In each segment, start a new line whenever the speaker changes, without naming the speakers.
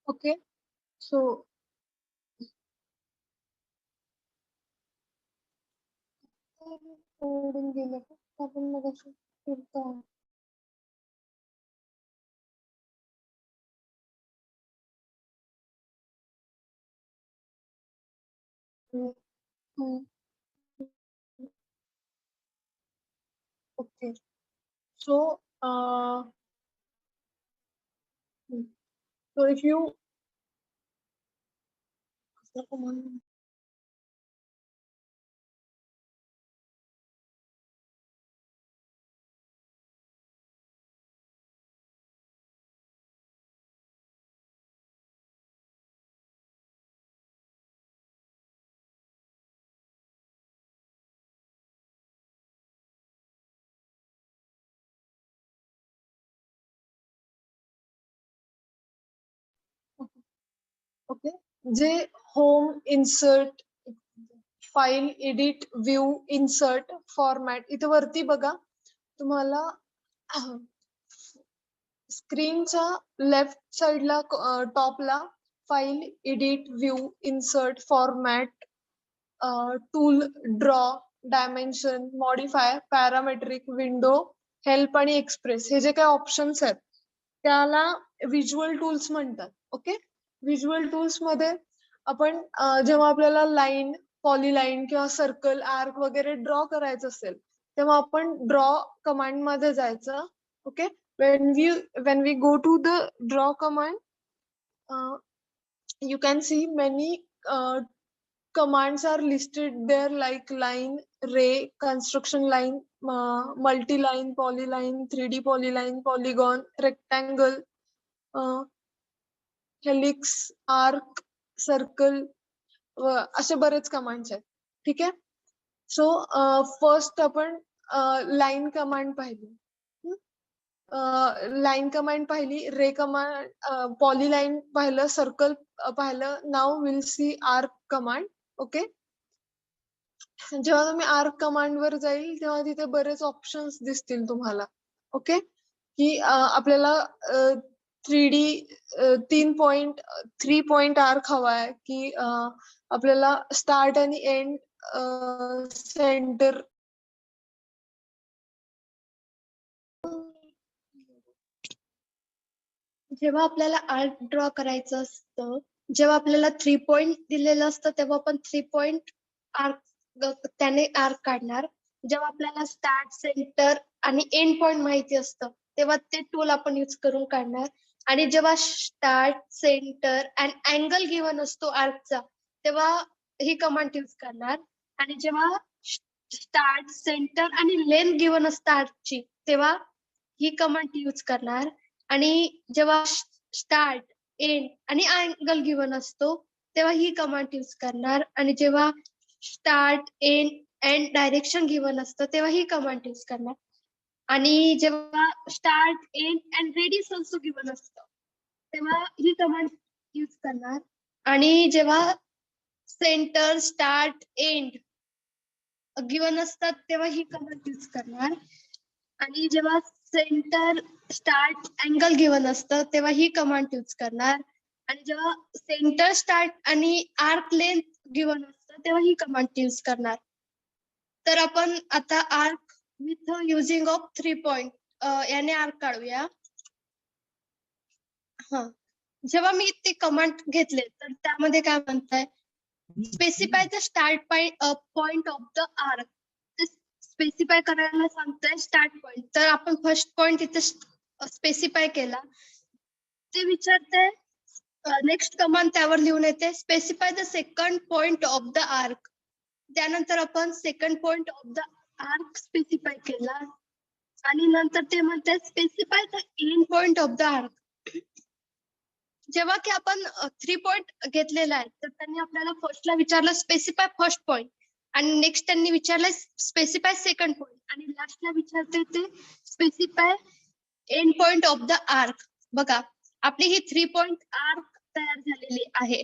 Okay so सोडून गेलं का आपण मग असं फिरतो. Okay so so if you okay जे home insert file edit view insert format इथे वरती बघा तुम्हाला स्क्रीनच्या लेफ्ट साइडला टॉपला file edit view insert format tool draw dimension modify parametric window help आणि एक्सप्रेस हे जे काही ऑप्शन्स आहेत त्याला व्हिज्युअल टूल्स म्हणतात. ओके व्हिज्युअल टूल्स मध्ये आपण जेव्हा आपल्याला लाईन पॉलीलाईन किंवा सर्कल आर्क वगैरे ड्रॉ करायचं असेल तेव्हा आपण ड्रॉ कमांड मध्ये जायचं. Okay when we go to the draw command you can see many commands are listed there like line ray construction line multi-line polyline 3D polyline polygon rectangle helix arc circle असे बरेच commands आहेत. ठीक आहे so first आपण line command पाहिली line command पाहिली ray command polyline पाहिलं circle पाहिलं now we'll see arc command. Okay जेव्हा तुम्ही आर्क कमांड वर जाईल तेव्हा तिथे बरेच ऑप्शन्स दिसतील तुम्हाला. ओके की आपल्याला 3D 3 पॉइंट आर्क हवाय की आपल्याला स्टार्ट आणि एंड सेंटर
जेव्हा आपल्याला आर्क ड्रॉ करायचं असतं जेव्हा आपल्याला 3 पॉइंट दिलेलं असतं तेव्हा आपण 3 पॉइंट आर्क त्याने आर्क काढणार. जेव्हा आपल्याला स्टार्ट सेंटर आणि एंड पॉइंट माहिती असतं तेव्हा ते टूल आपण यूज करून काढणार. आणि जेव्हा start centre and angle given असतो आर्कचा तेव्हा ही कमांड यूज करणार. आणि जेव्हा स्टार्ट सेंटर आणि लेंथ गिव्हन असतं आर्कची तेव्हा ही कमांड यूज करणार. आणि जेव्हा स्टार्ट एंड आणि अँगल गिव्हन असतो तेव्हा ही कमांड यूज करणार. आणि जेव्हा start end and direction given असतं तेव्हा ही कमांड यूज करणार. आणि जेव्हा start end and radius also given असतं तेव्हा ही कमांड यूज करणार. आणि जेव्हा सेंटर स्टार्ट एंड गिव्हन असतात तेव्हा ही कमांड यूज करणार. आणि जेव्हा सेंटर स्टार्ट अँगल गिव्हन असतं तेव्हा ही कमांड यूज करणार. आणि जेव्हा सेंटर स्टार्ट आणि आर्क लेंथ गिव्हन असतं तेव्हा ही कमांड यूज करणार. तर आपण आता arc with using of 3 point याने आर्क काढूया. हा जेव्हा मी ते कमांड घेतले तर त्यामध्ये काय म्हणताय specify the start point of the arc. Specify करायला सांगताय स्टार्ट पॉइंट तर आपण फर्स्ट पॉइंट इथे स्पेसिफाय केला. ते विचारते नेक्स्ट कमांड त्यावर लिहून येते specify the second point of the arc. त्यानंतर आपण second point of the arc specify केला. आणि नंतर ते म्हणते specify the end point of the arc. जेव्हा की आपण 3 पॉइंट घेतलेला आहे तर त्यांनी आपल्याला फर्स्टला विचारलं स्पेसिफाय फर्स्ट पॉइंट आणि नेक्स्ट त्यांनी विचारलं स्पेसिफाय सेकंड पॉइंट आणि लास्टला विचारते ते specify end point of the arc. बघा आपली ही 3 पॉइंट आर्क तयार झालेली आहे.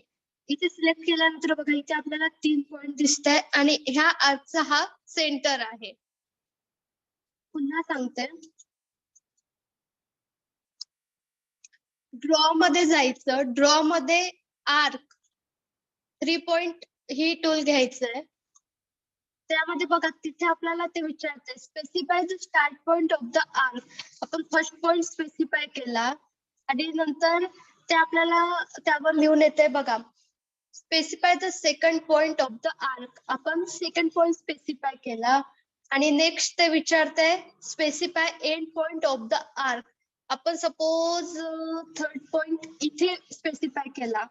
इथे सिलेक्ट केल्यानंतर बघा इथे आपल्याला 3 पॉइंट दिसत आहे आणि ह्या आर्कचा हा सेंटर आहे. पुन्हा सांगते ड्रॉ मध्ये जायचं. ड्रॉ मध्ये आर्क 3 पॉइंट ही टूल घ्यायचंय. त्यामध्ये बघा तिथे आपल्याला ते विचारते specify the start point of the arc. आपण फर्स्ट पॉइंट स्पेसिफाय केला आणि नंतर ते आपल्याला त्यावर लिहून येते बघा. Specify the second point of the arc. आपण सेकंड पॉइंट स्पेसिफाय केला आणि नेक्स्ट ते विचारते specify end point of the arc. आपण सपोज थर्ड पॉइंट इथे स्पेसिफाय केला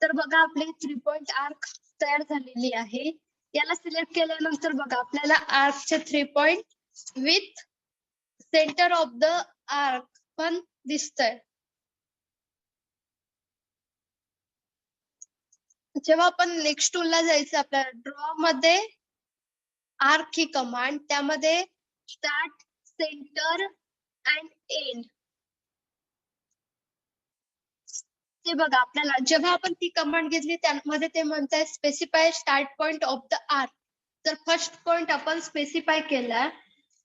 तर बघा आपली 3 पॉइंट आर्क तयार झालेली आहे. याला सिलेक्ट केल्यानंतर बघा आपल्याला आर्कचे 3 point with centre of the arc पण दिसतंय. जेव्हा आपण नेक्स्ट टूलला जायचं आपल्याला ड्रॉ मध्ये आर्क ही कमांड, त्यामध्ये स्टार्ट, सेंटर अँड एंड ते बघा आपल्याला जेव्हा आपण ती कमांड घेतली त्यामध्ये ते म्हणताय specify start point of the arc. तर फर्स्ट पॉइंट आपण स्पेसिफाय केला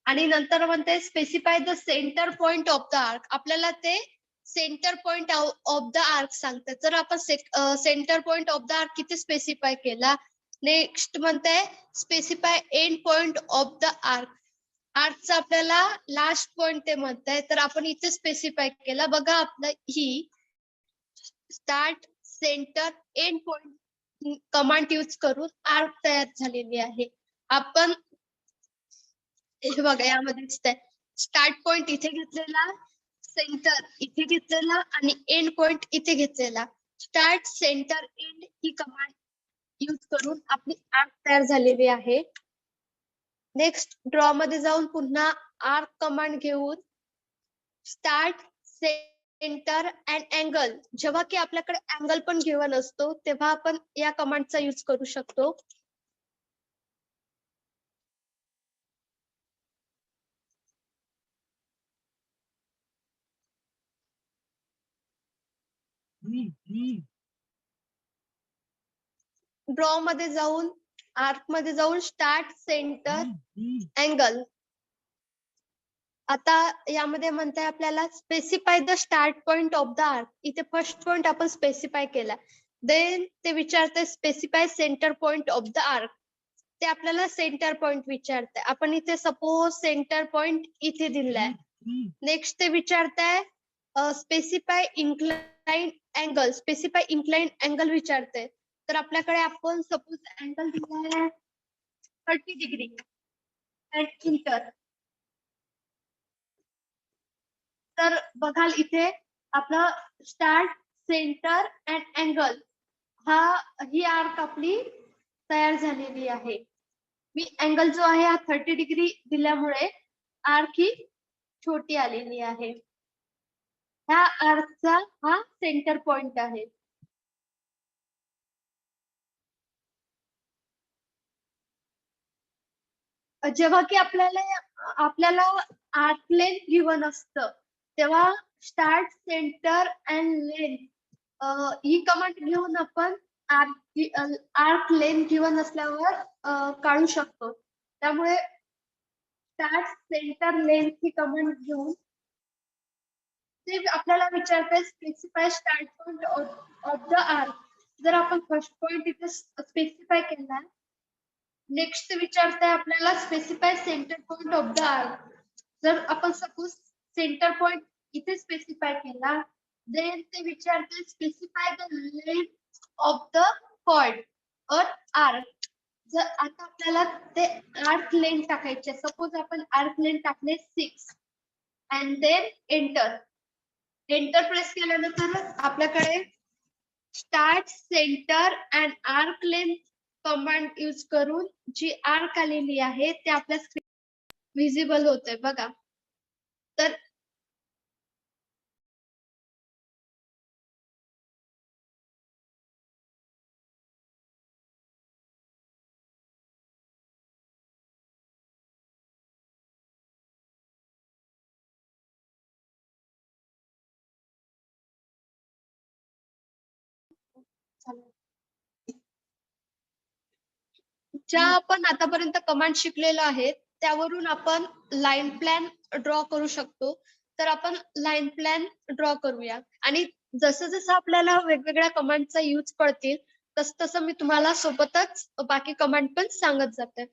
आणि नंतर म्हणते specify the centre point of the arc. आपल्याला ते centre point of the arc सांगते. तर आपण centre point of the arc किती स्पेसिफाय केला. नेक्स्ट म्हणताय specify end point of the arc. आर्कचा आपल्याला लास्ट पॉइंट ते म्हणताय तर आपण इथे स्पेसिफाय केला. बघा आपलं ही start, centre, end point command use करून आर्क तयार झालेली आहे. आपण हे बघा यामध्ये दिसतंय स्टार्ट पॉइंट इथे घेतलेला, सेंटर इथे घेतलेला आणि एंड पॉइंट इथे घेतलेला. Start, centre, and he command use करून आपली आर्क तयार झालेली आहे. नेक्स्ट ड्रॉ मध्ये जाऊन पुन्हा आर्क कमांड घेऊन स्टार्ट, सेंटर अँड अँगल. जेव्हा की आपल्याकडे अँगल पण गिव्हन असतो तेव्हा आपण या कमांडचा यूज करू शकतो. ड्रॉ मध्ये जाऊन आर्क मध्ये जाऊन स्टार्ट, सेंटर, अँगल. आता यामध्ये म्हणताय आपल्याला specify the start point of the arc. इथे फर्स्ट पॉइंट आपण स्पेसिफाय केला. देन ते विचारते specify centre point of the arc. ते आपल्याला सेंटर पॉइंट विचारते. आपण इथे सपोज सेंटर पॉइंट इथे दिलाय. नेक्स्ट ते विचारताय specify incline angle. Specify incline angle विचारते. तर आपल्याकडे आपण सपोज अँगल दिलाय 30 डिग्री अँड इंटर. तर बघाल इथे आपलं start, centre and angle he arc आपली तयार झालेली आहे. मी अँगल जो आहे हा 30 डिग्री दिल्यामुळे आर्क ही छोटी आलेली आहे. ह्या आर्कचा हा सेंटर पॉइंट आहे. जेव्हा की आपल्याला आर्क लेंथ गिव्हन असतं तेव्हा start, centre and length he command घेऊन आपण आर्क लेंथ गिव्हन असल्यावर काढू शकतो. त्यामुळे स्टार्ट, सेंटर, लेंथ ही कमांड घेऊन ते आपल्याला विचारते specify start point of the arc. जर आपण फर्स्ट पॉइंट इथे स्पेसिफाय केला, नेक्स्ट विचारते आपल्याला specify centre point of the arc. जर आपण सपोज सेंटर पॉइंट इथे स्पेसिफाय केला, देन ते विचारते specify the length of the point और आर्क. जर आता आपल्याला ते आर्क लेंथ टाकायचे, सपोज आपण आर्क लेंथ टाकले 6 and then enter. Enter press केल्यानंतर आपल्याकडे start, centre and arc length command use करून जी आर्क आलेली आहे ते आपल्या स्क्रीन विजिबल होते बघा. तर ज्या आपण आतापर्यंत कमांड शिकलेलो आहे त्यावरून आपण लाईन प्लॅन ड्रॉ करू शकतो. तर आपण लाईन प्लॅन ड्रॉ करूया आणि जसं जसं आपल्याला वेगवेगळ्या कमांडचा यूज पडतील तस तसं मी तुम्हाला सोबतच बाकी कमांड पण सांगत जाते.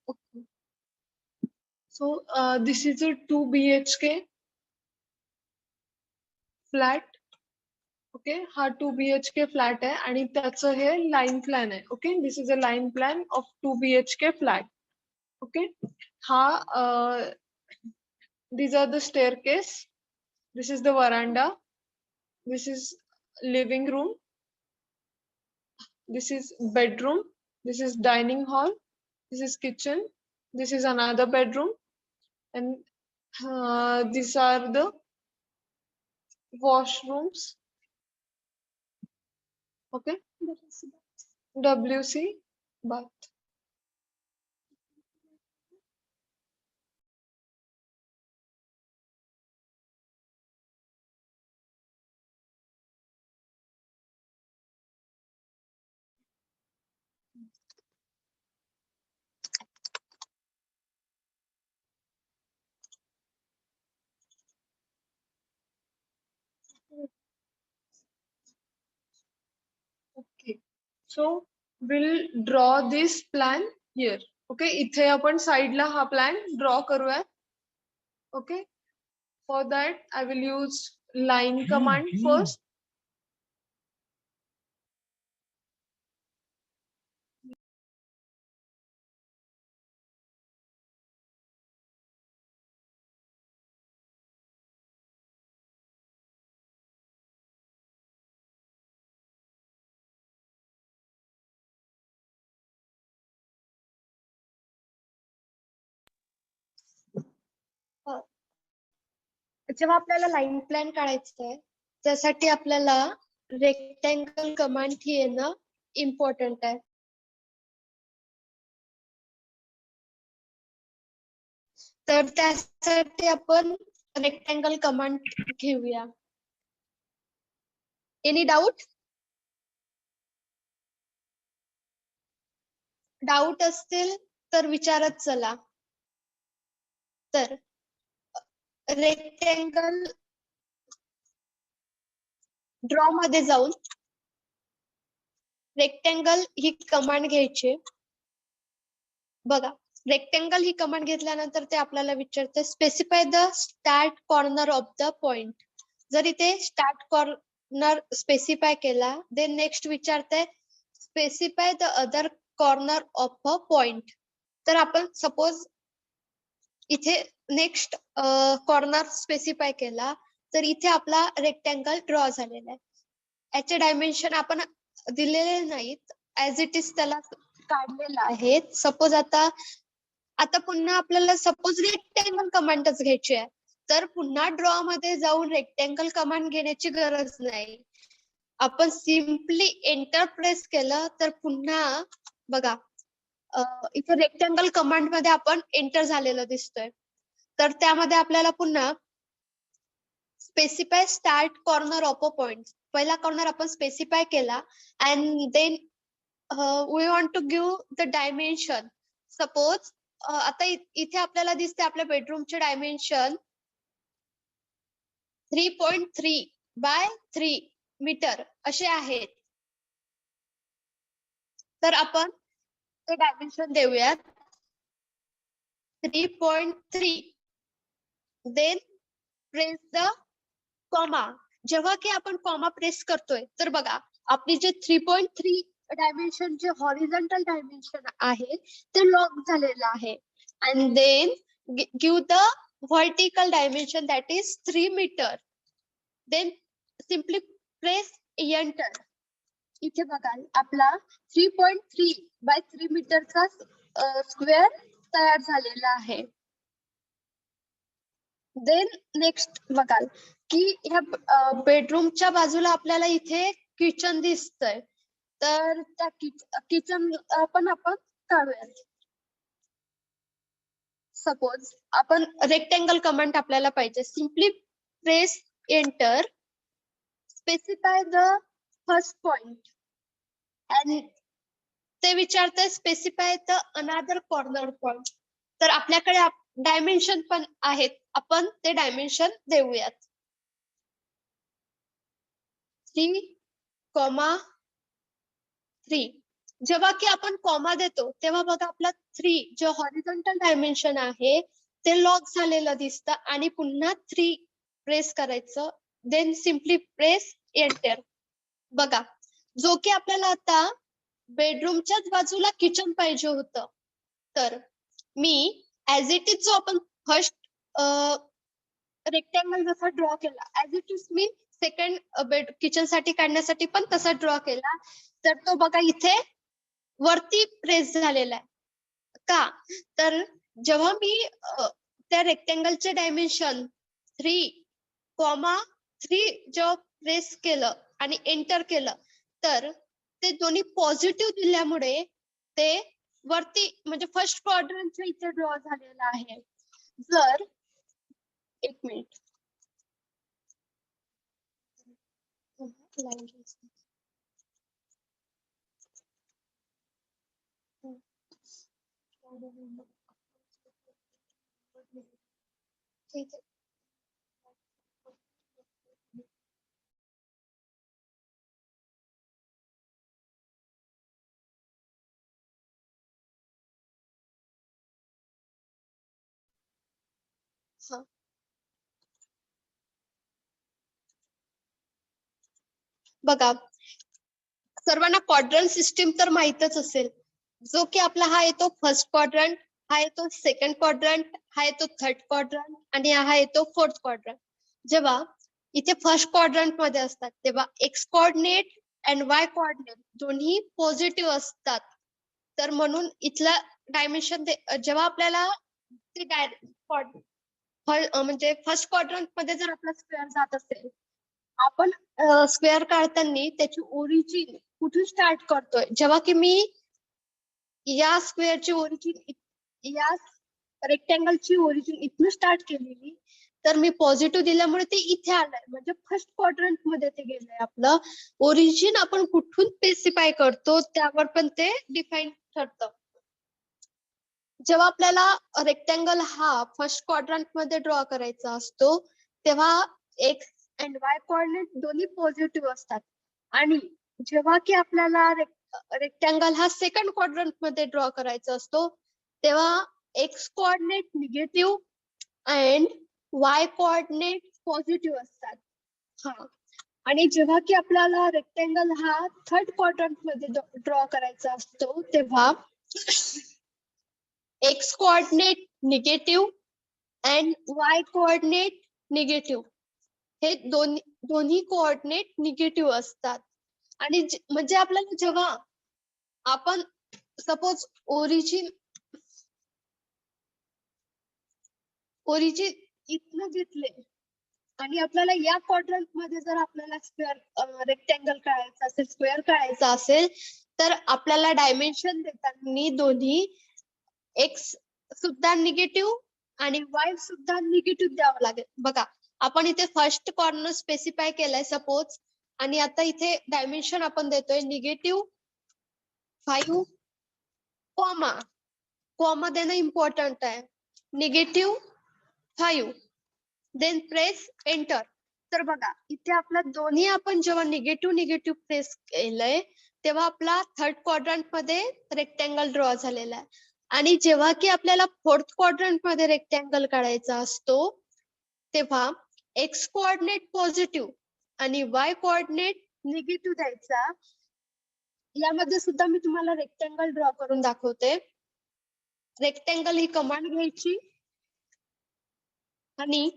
Okay. So this is a 2 BHK flat. Okay, हा 2 BHK फ्लॅट आहे आणि त्याचं हे लाईन प्लॅन आहे. Okay, this is a line plan of 2 BHK flat. Okay, हा these are the staircase, this is the veranda, this is living room, this is bedroom, this is dining hall, this is kitchen, this is another bedroom, and these are the washrooms. Okay, WC bath. Okay, so we'll draw this plan here. Okay, इथे आपण साइडला हा plan draw करूया. Okay, for that I will use line command first.
जेव्हा आपल्याला line plan काढायचं आहे त्यासाठी आपल्याला रेक्टँगल कमांड ही येणं इम्पॉर्टंट आहे. तर त्यासाठी आपण रेक्टँगल कमांड घेऊया. एनी डाऊट डाऊट असतील तर विचारत चला. तर रेक्टँगल ड्रॉ मध्ये जाऊन रेक्टँगल ही कमांड घ्यायची. बघा, रेक्टँगल ही कमांड घेतल्यानंतर ते आपल्याला विचारते specify the start corner of the point. जर इथे स्टार्ट कॉर्नर स्पेसिफाय केला देन नेक्स्ट विचारते specify the other corner of a point. तर आपण सपोज इथे नेक्स्ट कॉर्नर स्पेसिफाय केला तर इथे आपला रेक्टँगल ड्रॉ झालेला आहे. याचे डायमेन्शन आपण दिलेले नाहीत, ऍज इट इज त्याला काढलेलं आहे. सपोज आता पुन्हा आपल्याला सपोज रेक्टँगल कमांडच घ्यायची आहे तर पुन्हा ड्रॉ मध्ये जाऊन रेक्टँगल कमांड घेण्याची गरज नाही. आपण सिम्पली एंटर प्रेस केलं तर पुन्हा बघा इथे रेक्टँगल कमांड मध्ये आपण एंटर झालेलं दिसतोय. तर त्यामध्ये आपल्याला पुन्हा specify start corner of a point, पहिला कॉर्नर आपण स्पेसिफाय केला and then we want to give the dimension. Suppose आता इथे आपल्याला दिसते आपल्या बेडरूमचे डायमेन्शन 3.3 बाय 3 मीटर असे आहेत. तर आपण ते डायमेन्शन देऊयात 3.3. Then press the comma. जेव्हा की आपण कॉमा प्रेस करतोय तर बघा आपली जे 3.3 डायमेन्शन जे हॉरिझॉन्टल डायमेन्शन आहे ते लॉक झालेलं आहे. And then give the vertical dimension that is 3 metre. Then simply press enter. इथे बघाल आपला 3.3 बाय 3 मीटरचा स्क्वेअर तयार झालेला आहे. देन नेक्स्ट बघाल की ह्या बेडरूमच्या बाजूला आपल्याला इथे किचन दिसतंय. तर त्या किचन पण आपण काढूयात. सपोज आपण रेक्टँगल कमांड आपल्याला पाहिजे. Simply press enter, specify the first point and ते विचारतंय specify the another corner point. तर आपल्याकडे डायमेन्शन पण आहेत, आपण ते डायमेन्शन देऊयात 3.3. जेव्हा की आपण कॉमा देतो तेव्हा बघा आपला 3 जे हॉरिझॉन्टल डायमेन्शन आहे ते लॉक झालेलं दिसतं आणि पुन्हा 3 प्रेस करायचं. Then simply press enter. बघा जो की आपल्याला आता बेडरूमच्याच बाजूला किचन पाहिजे होतं. तर मी ऍज इट इज जो आपण फर्स्ट रेक्टँगल जसा ड्रॉ केला as it is me second bed kitchen साठी काढण्यासाठी पण तसा ड्रॉ केला. तर तो बघा इथे वरती प्रेस झालेला आहे. का तर जेव्हा मी त्या रेक्टँगलचे डायमेन्शन 3.3 जेव्हा प्रेस केलं आणि एंटर केलं तर ते दोन्ही पॉझिटिव्ह दिल्यामुळे ते वरती म्हणजे फर्स्ट क्वाड्रंटच्या इथे ड्रॉ झालेला आहे. जर एक मिनिट ठीक आहे. हा बघा सर्वांना क्वाड्रंट सिस्टीम तर माहितच असेल. जो की आपला हा येतो फर्स्ट क्वाड्रंट, हा येतो सेकंड क्वाड्रंट, हा येतो थर्ड क्वाड्रंट आणि हा येतो फोर्थ क्वाड्रंट. जेव्हा इथे फर्स्ट क्वाड्रंट मध्ये असतात तेव्हा x coordinate and Y coordinate दोन्ही पॉझिटिव्ह असतात. तर म्हणून इथला डायमेन्शन जेव्हा आपल्याला ते म्हणजे फर्स्ट क्वाड्रंट मध्ये जर आपला स्क्वेअर जात असेल आपण स्क्वेअर काढताना त्याची ओरिजिन कुठून स्टार्ट करतोय. जेव्हा की मी या स्क्वेअरची ओरिजिन या रेक्टँगलची ओरिजिन इथून स्टार्ट केलेली तर मी पॉझिटिव्ह दिल्यामुळे ते इथे आलंय म्हणजे फर्स्ट क्वाड्रंट मध्ये ते गेलंय. आपलं ओरिजिन आपण कुठून स्पेसिफाय करतो त्यावर पण ते डिफाईन ठरतं. जेव्हा आपल्याला रेक्टँगल हा फर्स्ट क्वाड्रंट मध्ये ड्रॉ करायचा असतो तेव्हा एक्स अँड वाय कोऑर्डिनेट दोन्ही पॉझिटिव्ह असतात. आणि जेव्हा की आपल्याला रेक्टँगल हा सेकंड क्वाड्रंट मध्ये ड्रॉ करायचा असतो तेव्हा x coordinate negative and Y coordinate positive असतात. हा आणि जेव्हा की आपल्याला रेक्टँगल हा थर्ड क्वाड्रंट मध्ये ड्रॉ करायचा असतो तेव्हा x coordinate negative and Y coordinate negative हे दोन्ही कोऑर्डिनेट निगेटिव्ह असतात. आणि म्हणजे आपल्याला जेव्हा आपण सपोज ओरिजिन इथनं घेतले आणि आपल्याला या क्वाड्रंट मध्ये जर आपल्याला स्क्वेअर रेक्टँगल काढायचा असेल, स्क्वेअर काढायचा असेल, तर आपल्याला डायमेन्शन देताना दोन्ही एक्स सुद्धा निगेटिव्ह आणि वाय सुद्धा निगेटिव्ह द्यावं लागेल. बघा आपण इथे फर्स्ट कॉर्नर स्पेसिफाय केलाय सपोज, आणि आता इथे डायमेन्शन आपण देतोय निगेटिव्ह 5 कॉमा, कॉमा देणं इम्पॉर्टंट आहे, निगेटिव्ह 5, देन प्रेस एंटर. तर बघा इथे आपला दोन्ही आपण जेव्हा निगेटिव्ह निगेटिव्ह प्रेस केलंय तेव्हा आपला थर्ड क्वाड्रंट मध्ये रेक्टँगल ड्रॉ झालेला आहे. आणि जेव्हा की आपल्याला फोर्थ क्वाड्रंट मध्ये रेक्टँगल काढायचा असतो तेव्हा एक्स कोऑर्डिनेट पॉझिटिव्ह आणि वाय कोऑर्डिनेट निगेटिव्ह द्यायचा. यामध्ये सुद्धा मी तुम्हाला रेक्टँगल ड्रॉ करून दाखवते. रेक्टँगल ही कमांड घ्यायची आणि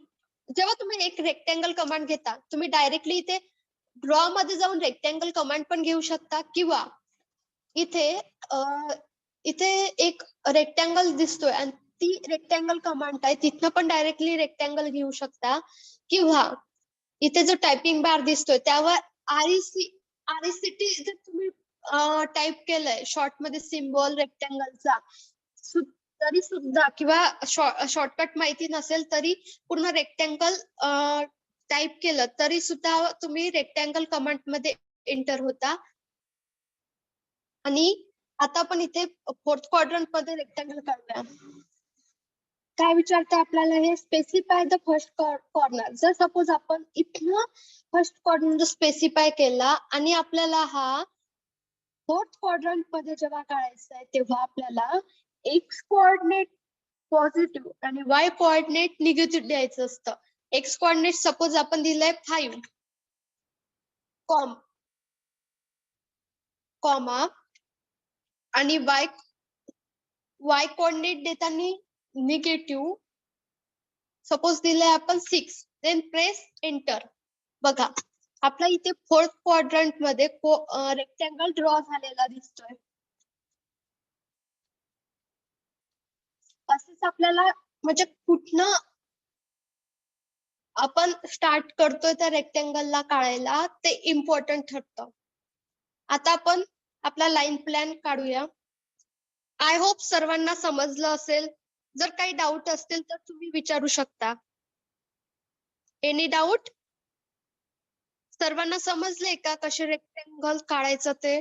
जेव्हा तुम्ही एक रेक्टँगल कमांड घेता तुम्ही डायरेक्टली इथे ड्रॉ मध्ये जाऊन रेक्टँगल कमांड पण घेऊ शकता, किंवा इथे इथे एक रेक्टँगल दिसतोय आणि ती रेक्टँगल कमांड आहे तिथनं पण डायरेक्टली रेक्टँगल घेऊ शकता, किंवा इथे जो टायपिंग बार दिसतोय त्यावर RECT जर तुम्ही टाइप केलंय शॉर्ट मध्ये सिम्बॉल रेक्टँगलचा तरी सुद्धा, किंवा शॉर्टकट माहिती नसेल तरी पूर्ण रेक्टँगल टाइप केलं तरी सुद्धा तुम्ही रेक्टँगल कमांड मध्ये एंटर होता. आणि आता आपण इथे फोर्थ क्वाड्रंट मध्ये रेक्टँगल काढूया. काय विचारतं आपल्याला, हे स्पेसिफाय द फर्स्ट कॉर्नर. जर सपोज आपण इथनं फर्स्ट कॉर्नर स्पेसिफाय केला आणि आपल्याला हा फोर्थ क्वाड्रंट मध्ये जेव्हा काढायचा आहे तेव्हा आपल्याला एक्स कोऑर्डिनेट पॉझिटिव्ह आणि वाय कोऑर्डिनेट निगेटिव्ह द्यायचं असतं. एक्स कोऑर्डिनेट सपोज आपण दिलंय 5 कॉमा आणि वाय कोऑर्डिनेट देताना निगेटिव्ह सपोज दिलंय आपण 6, देन प्रेस एंटर. बघा आपला इथे फोर्थ क्वाड्रंट मध्ये रेक्टँगल ड्रॉ झालेला दिसतोय. असंच आपल्याला म्हणजे कुठनं आपण स्टार्ट करतोय त्या रेक्टँगलला काढायला ते इम्पॉर्टंट ठरतं. आता आपण आपला लाईन प्लॅन काढूया. आय होप सर्वांना समजलं असेल. जर काही डाऊट असतील तर तुम्ही विचारू शकता. Any doubt? सर्वांना समजले का कसे रेक्टँगल काढायचं ते,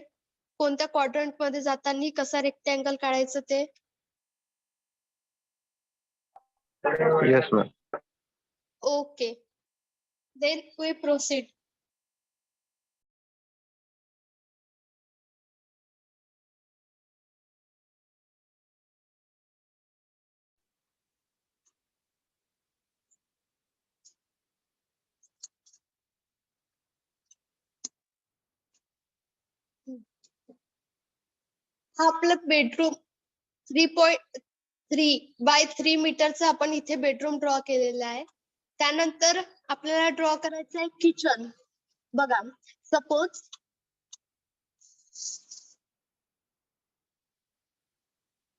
कोणत्या क्वाड्रंट मध्ये जाताना कसा रेक्टँगल काढायचं ते?
Yes, ma'am.
Okay. Then we proceed. हा आपला बेडरूम 3.3 बाय 3 मीटरचा आपण इथे बेडरूम ड्रॉ केलेला आहे. त्यानंतर आपल्याला ड्रॉ करायचं आहे किचन. बघा सपोज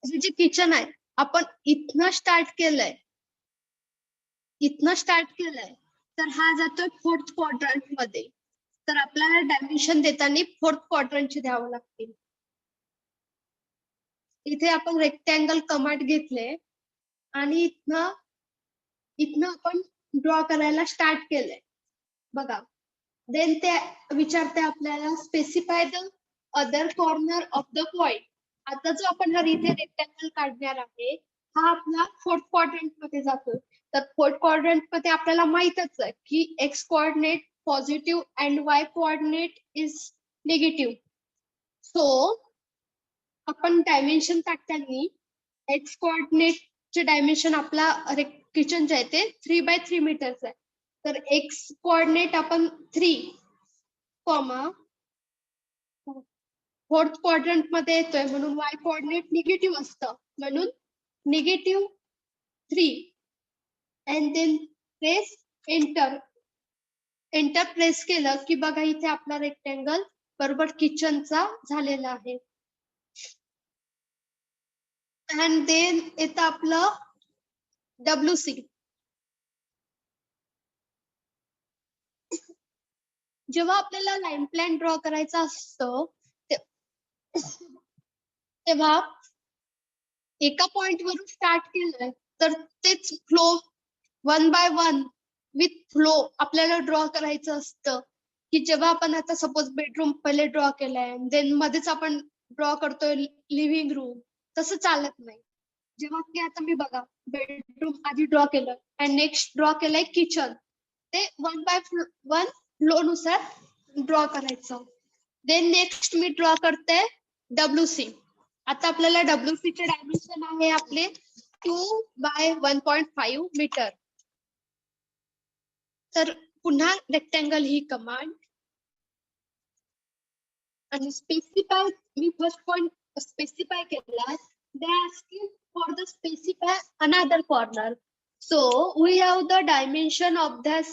जे किचन आहे आपण इथनं स्टार्ट केलंय, तर हा जातोय फोर्थ क्वाड्रंट मध्ये. तर आपल्याला डायमेन्शन देताना फोर्थ क्वाड्रंटचे द्यावं लागतील. इथे आपण रेक्टँगल कमांड घेतले आणि इथनं आपण ड्रॉ करायला स्टार्ट केलंय. बघा देन ते विचारते आपल्याला specify the other corner of the point. आता जो आपण हा इथे रेक्टँगल काढणार आहे हा आपला फोर्थ क्वाड्रंट मध्ये जातोय. तर फोर्थ क्वाड्रंट मध्ये आपल्याला माहितच आहे की x coordinate positive and Y coordinate is negative. So आपण डायमेन्शन टाकताना एक्स कोऑर्डिनेटचे डायमेन्शन आपला किचन जे आहे ते 3 बाय 3 मीटरचं आहे. तर एक्स कोऑर्डिनेट आपण 3 कॉमा फोर्थ क्वाड्रंट मध्ये येतोय म्हणून वाय कोऑर्डिनेट निगेटिव्ह असतं, म्हणून negative 3 and then press enter. Enter press केलं की बघा इथे आपला रेक्टँगल बरोबर किचनचा झालेला आहे. अँड देन येतं आपलं WC. जेव्हा आपल्याला लाईन प्लॅन ड्रॉ करायचा असतो तेव्हा एका पॉइंट वरून स्टार्ट केलंय तर तेच फ्लो 1 बाय 1 विथ फ्लो आपल्याला ड्रॉ करायचं असतं. की जेव्हा आपण आता सपोज बेडरूम पहिले ड्रॉ केलाय देन मध्येच आपण ड्रॉ करतोय लिव्हिंग रूम, तसं चालत नाही. जेव्हा की आता मी बघा बेडरूम आधी ड्रॉ केलं आणि नेक्स्ट ड्रॉ केलंय किचन, ते 1 बाय 1 फ्लो नुसार ड्रॉ करायचं. देन नेक्स्ट मी ड्रॉ करते WC. आता आपल्याला WC चे डायमेन्शन आहे आपले 2 बाय 1.5 मीटर. तर पुन्हा रेक्टँगल ही कमांड आणि स्पेसिफाय मी फर्स्ट पॉइंट स्पेसिफाय केला. They asking for the specify another corner. So we have the dimension of this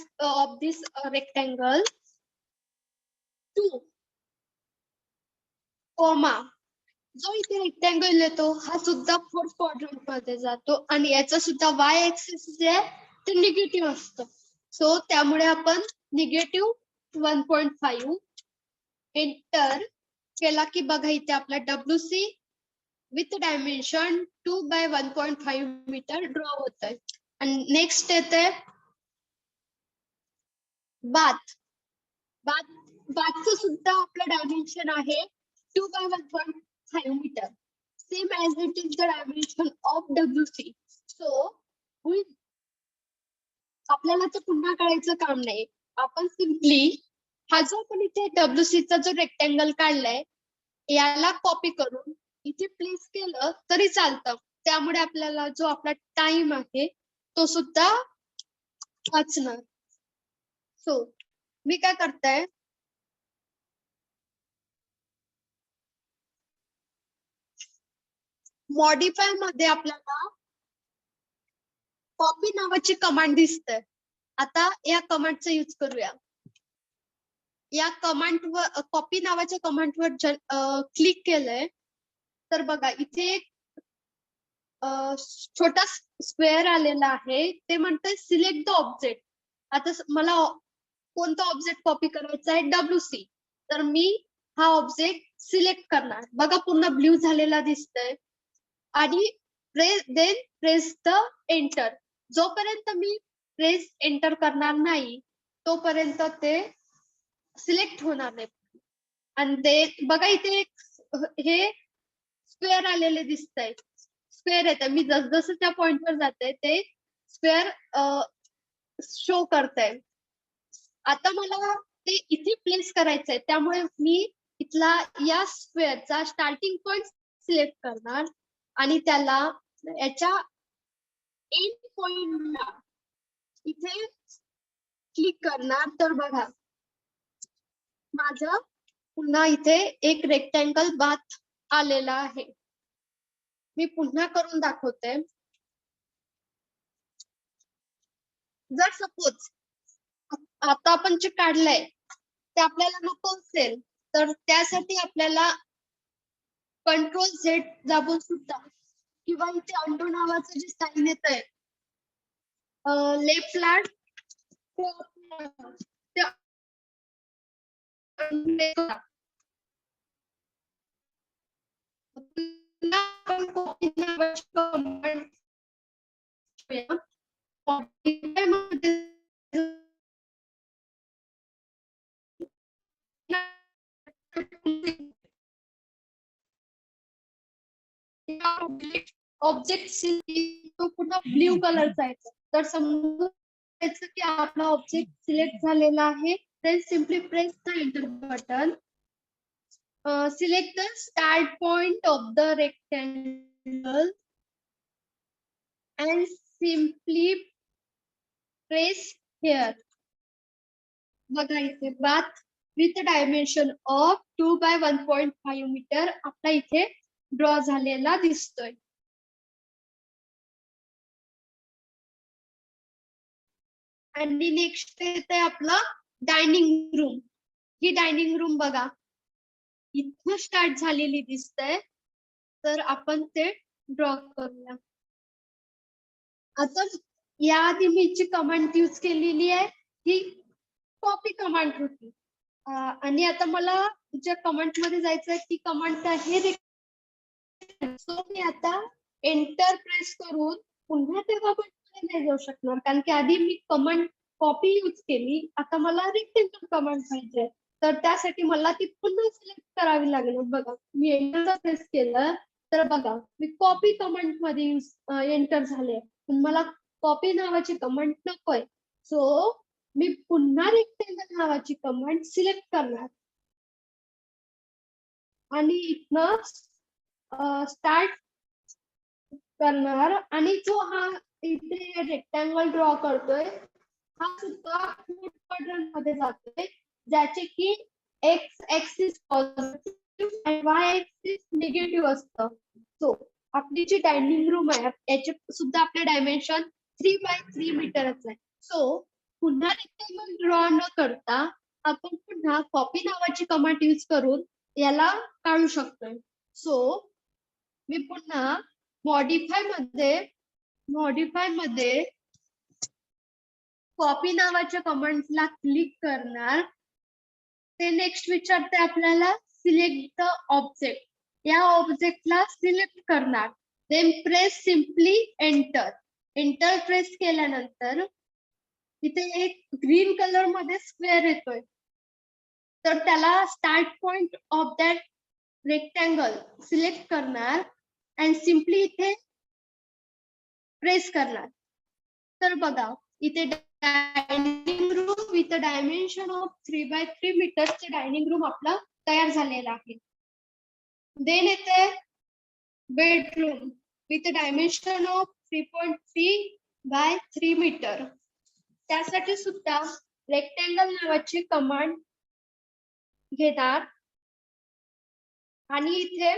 rectangle 2, comma. जो इथे रेक्टँगल येतो हा सुद्धा फोर्थ क्वाड्रंट मध्ये जातो आणि याचा सुद्धा y ऍक्सिस जे आहे ते निगेटिव्ह असतं. सो त्यामुळे आपण निगेटिव्ह 1.5 एंटर केला की बघा इथे आपला WC with dimension 2 by 1.5 metre draw होत आहे. आणि नेक्स्ट येते बाथ. बाथचं सुद्धा आपलं डायमेन्शन आहे 2 by 1.5 metre. Same as it is the dimension of WC. So आपल्याला ते पुन्हा करायचं काम नाही. आपण सिम्पली हा जो आपण इथे WC चा जो रेक्टँगल काढलाय याला कॉपी करून इथे प्लेस केलं तरी चालतं. त्यामुळे आपल्याला जो आपला टाइम आहे तो सुद्धा वाचणार. सो मी काय करताय मॉडिफाय मध्ये आपल्याला कॉपी नावाची कमांड दिसते. आता या कमांडचा यूज करूया. या कमांडवर कॉपी नावाच्या कमांडवर क्लिक केलंय तर बघा इथे एक छोटा स्क्वेअर आलेला आहे. ते म्हणतंय सिलेक्ट द ऑब्जेक्ट. आता मला कोणता ऑब्जेक्ट कॉपी करायचा आहे WC. तर मी हा ऑब्जेक्ट सिलेक्ट करणार. बघा पूर्ण ब्ल्यू झालेला दिसतंय आणि प्रेस द एंटर. जोपर्यंत मी प्रेस एंटर करणार नाही तोपर्यंत ते सिलेक्ट होणार नाही. आणि ते बघा इथे हे स्क्वेअर आलेले दिसतंय. स्क्वेअर येत मी जसजसं त्या पॉइंटवर जाते ते स्क्वेअर शो करतंय. आता मला ते इथे प्लेस करायचंय त्यामुळे मी इथला या स्क्वेअरचा स्टार्टिंग पॉइंट सिलेक्ट करणार आणि त्याला याच्या एंड पॉइंटला इथे क्लिक करणार. तर बघा माझं पुन्हा इथे एक रेक्टँगल बाथ आलेला आहे. मी पुन्हा करून दाखवते. जर सपोज आता आपण जे काढलंय ते आपल्याला नको असेल तर त्यासाठी आपल्याला Ctrl+Z दाबून सुद्धा किंवा इथे अंडू नावाचं जे साइन येतंय लेफ्टला ऑब्जेक्ट तो पुन्हा ब्ल्यू कलरचा आहे. तर समजायचं की आपला ऑब्जेक्ट सिलेक्ट झालेला आहे. then simply press the enter button. Select the start point of the rectangle and simply press here. बघा इथे bath with dimension of 2 by 1.5 metre आपला इथे ड्रॉ झालेला दिसतोय. आणि नेक्स्ट येते आपलं डायनिंग रूम. ही डायनिंग रूम बघा इथं स्टार्ट झालेली दिसतंय. तर आपण ते ड्रॉ करूया. आता याआधी मी जी कमांड यूज केलेली आहे ही कॉपी कमांड होती. आणि आता मला ज्या कमेंट मध्ये जायचं ती कमेंट आहे. सो मी आता एंटर प्रेस करून पुन्हा त्या कमेंट मध्ये नाही जाऊ शकणार, कारण की आधी मी कमेंट कॉपी यूज केली. आता मला रेक्टेंगल कमेंट पाहिजे, तर त्यासाठी मला ती पुन्हा सिलेक्ट करावी लागेल. बघा, मी एंटर प्रेस केलं तर बघा मी कॉपी कमेंट मध्ये एंटर झाले, पण मला कॉपी नावाची कमेंट नकोय. सो मी पुन्हा रेक्टेंगल नावाची कमेंट सिलेक्ट करणार आणि इथनं स्टार्ट करणार. आणि जो हा इथे रेक्टँगल ड्रॉ करतोय हा सुद्धा फूड क्वाड्रंट मध्ये जातोय, ज्याचे की एक्स एक्सिस पॉझिटिव्ह आणि वाय एक्सिस निगेटिव्ह असतं. सो आपली जी डायनिंग रूम आहे याचे सुद्धा आपले डायमेन्शन 3x3 मीटरच आहे. सो पुन्हा रेक्टँगल ड्रॉ न करता आपण पुन्हा कॉपी नावाची कमांड यूज करून याला काढू शकतोय. सो मी पुन्हा मॉडिफाय मध्ये कॉपी नावाच्या कमांडला क्लिक करणार. ते नेक्स्ट विचारते आपल्याला सिलेक्ट द ऑब्जेक्ट. या ऑब्जेक्टला सिलेक्ट करणार. Then press simply enter. Enter press केल्यानंतर इथे एक ग्रीन कलर मध्ये स्क्वेअर येतोय, तर त्याला start point of that rectangle select करणार अँड सिम्पली इथे प्रेस करणार. तर बघा इथे dining room with dimension of 3x3 मीटरचे डायनिंग रूम आपला तयार झालेला आहे. देन येते bedroom with dimension of 3.3x3 metre. त्यासाठी सुद्धा रेक्टँगल नावाची कमांड घेणार आणि इथे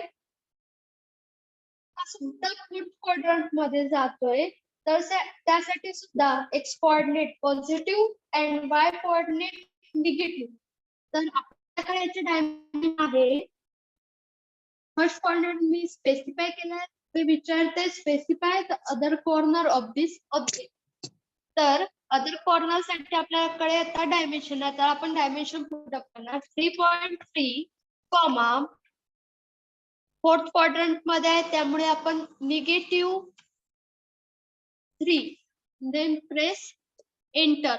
हा सुद्धा फूड क्वाड्रंट मध्ये जातोय, तर त्यासाठी सुद्धा x coordinate positive and Y coordinate negative. तर आपल्याकडे याचे डायमेन्शन आहे. फर्स्ट कॉर्नर मी स्पेसिफाय केलाय. ते विचारते specify the other corner of this object. तर अदर कॉर्नर साठी आपल्याकडे आता डायमेन्शन आहे, तर आपण डायमेन्शन पुट अप करणार 3.3 कॉमा फोर्थ क्वाड्रंट मध्ये आहे, त्यामुळे आपण -3. Then press enter.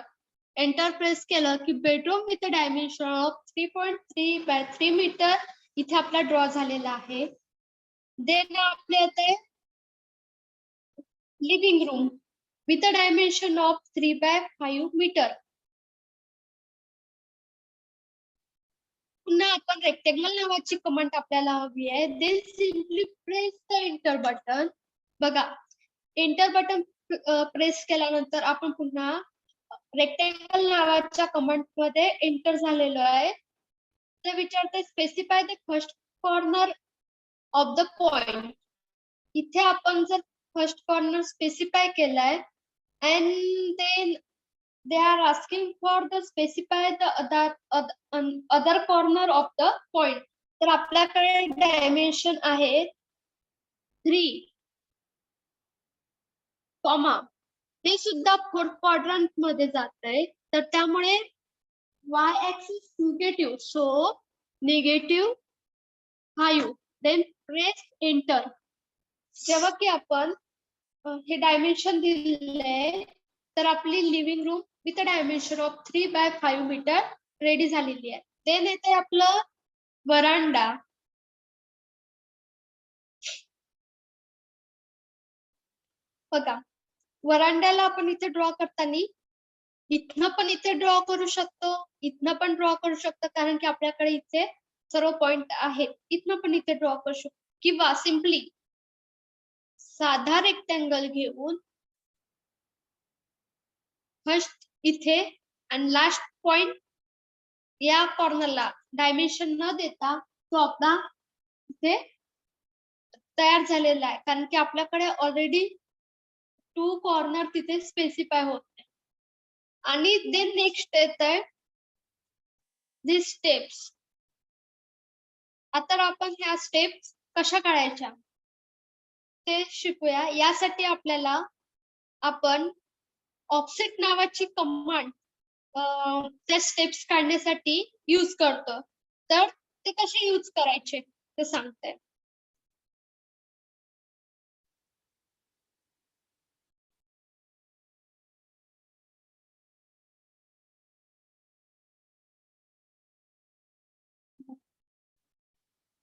Enter press केलं की bedroom with dimension of 3.3x3 metre इथे आपला ड्रॉ झालेला आहे. देन आपले येते living room with dimension of 3x5 metre. पुन्हा आपण रेक्टेंगल नावाची कमांड आपल्याला हवी आहे. Then simply press the enter button. बघा एंटर बटन प्रेस केल्यानंतर आपण पुन्हा रेक्टेंगल नावाच्या कमांड मध्ये एंटर झालेलो आहे. ते विचारते specify the first corner of the point. इथे आपण जर फर्स्ट कॉर्नर स्पेसिफाय केलाय and then they are asking for the specify the other corner of the point. तर आपल्याकडे डायमेन्शन आहे 3 कॉमा. ते सुद्धा फोर्थ क्वाड्रंट मध्ये जात आहे, तर त्यामुळे y axis negative, so -5. Then press enter. जेव्हा की आपण हे डायमेन्शन दिले, तर आपली living room with dimension of 3x5 metre ready झालेली आहे. देन येते आपलं वरांडा. बघा वरांड्याला आपण इथे ड्रॉ करताना इथनं पण इथे ड्रॉ करू शकतो, इथनं पण ड्रॉ करू शकतो, कारण की आपल्याकडे इथे सर्व पॉइंट आहेत. इथनं पण इथे ड्रॉ करू शकतो, किंवा सिम्पली साधा रेक्टँगल घेऊन फर्स्ट इथे आणि लास्ट पॉइंट या कॉर्नरला डायमेन्शन न देता तो आपला इथे तयार झालेला आहे, कारण की आपल्याकडे ऑलरेडी 2 कॉर्नर तिथे स्पेसिफाय होते. आणि देन नेक्स्ट येत आहे दिस स्टेप्स. आता आपण ह्या स्टेप्स कशा काढायच्या ते शिकूया. यासाठी आपल्याला आपण ऑफसेट नावाची कमांड त्या स्टेप्स काढण्यासाठी यूज करतो. तर ते कसे यूज करायचे ते सांगते.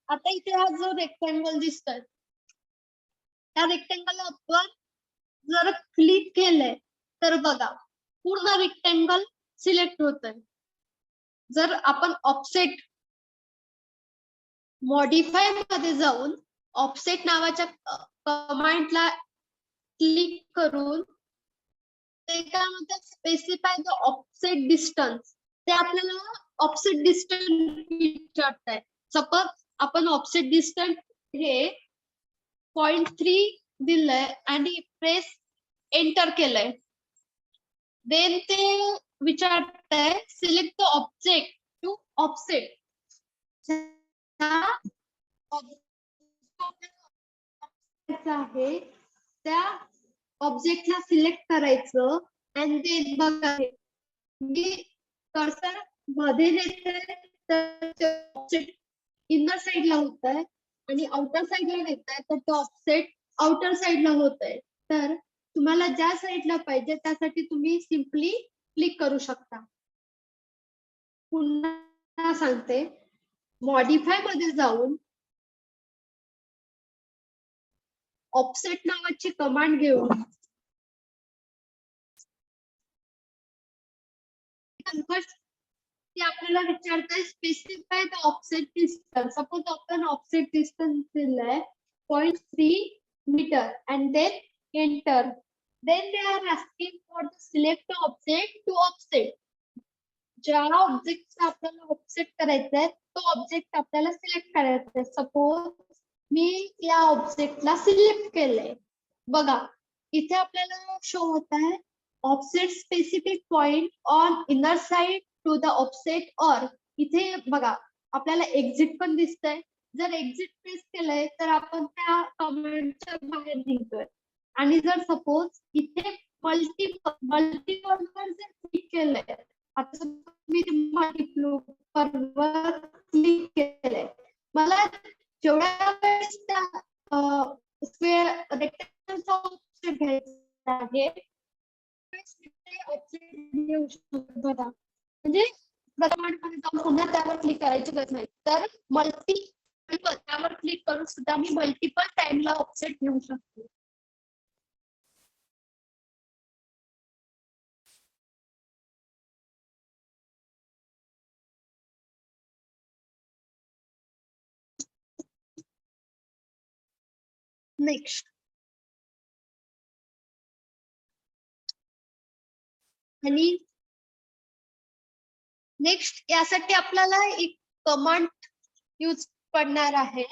आता इथे हा जो रेक्टँगल दिसतोय त्या रेक्टँगल आपण जर क्लिक केलंय तर बघा पूर्ण रेक्टँगल सिलेक्ट होतंय. जर आपण ऑफसेट मॉडिफाय मध्ये जाऊन ऑफसेट नावाच्या कमांडला क्लिक करून ते काय म्हणतात स्पेसिफाय द ऑफसेट डिस्टन्स, ते आपल्याला ऑफसेट डिस्टन्स विचारतंय. सपोज आपण ऑफसेट डिस्टन्स हे 0.3 दिलंय आणि प्रेस एंटर केलंय. देन ते विचारतंय select the object to offset. आहे त्या ऑब्जेक्टला सिलेक्ट करायचं आणि ते बघा मी कर्सर मध्ये नेते तर ऑब्जेक्ट इनर साइडला होत आहे आणि आउटर साइडला नेत आहे तर तो ऑफसेट आउटर साइडला होत आहे. तर तुम्हाला ज्या साइडला पाहिजे त्यासाठी तुम्ही सिम्पली क्लिक करू शकता. पुन्हा सांगते मॉडिफाय मध्ये जाऊन ऑफसेट नावाची कमांड घेऊन ती आपल्याला विचारताय specify the offset distance. Suppose आपण ऑफसेट डिस्टन्स दिलाय 0.3 metre and then enter. Then they are asking for the select object to offset. ज्या ऑब्जेक्ट आपल्याला ऑफसेट करायचंय तो ऑब्जेक्ट आपल्याला सिलेक्ट करायचा आहे. सपोज मी या ऑब्जेक्टला सिलेक्ट केलंय. बघा इथे आपल्याला शो होत आहे offset specific point on inner side to the offset. और इथे बघा आपल्याला एक्झिट पण दिसतंय. जर एक्झिट प्रेस केलंय तर आपण त्या कमांडच्या बाहेर निघतोय. आणि जर सपोज इथे मल्टिपल जर क्लिक केलंय, आता मी मल्टिप्लवर क्लिक केलंय, मला जेवढ्या वेळेस त्या रेक्टँगलचा ऑब्जेक्ट घ्यायचा आहे घेऊ शकतो. बघा म्हणजे कमांडमध्ये जाऊन पुन्हा त्यावर क्लिक करायची गरज नाही. तर त्यावर क्लिक करून सुद्धा मी मल्टिपल टाइमला ऑफसेट घेऊ शकतो. नेक्स्ट आणि नेक्स्ट यासाठी आपल्याला एक कमांड यूज पडणार आहे.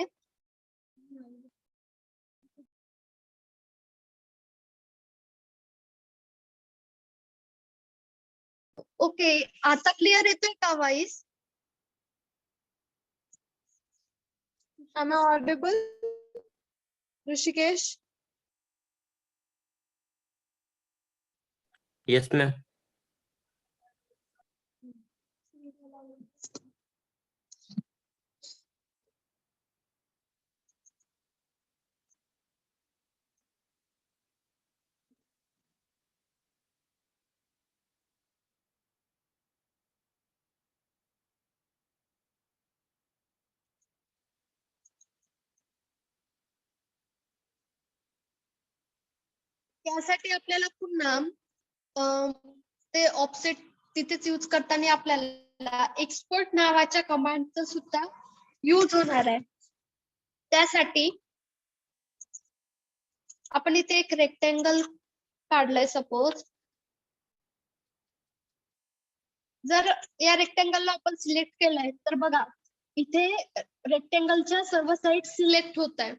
ओके आता क्लिअर येतोय का voice?
Am I audible? Rishikesh?
Yes, ma'am.
त्यासाठी आपल्याला पुन्हा ते ऑफसेट तिथेच यूज करताना आपल्याला एक्सपोर्ट नावाच्या कमांडचा सुद्धा यूज होणार आहे. त्यासाठी आपण इथे एक रेक्टँगल काढलंय. सपोज जर या रेक्टँगलला आपण सिलेक्ट केलंय तर बघा इथे रेक्टँगलच्या सर्व साइड सिलेक्ट होत आहे.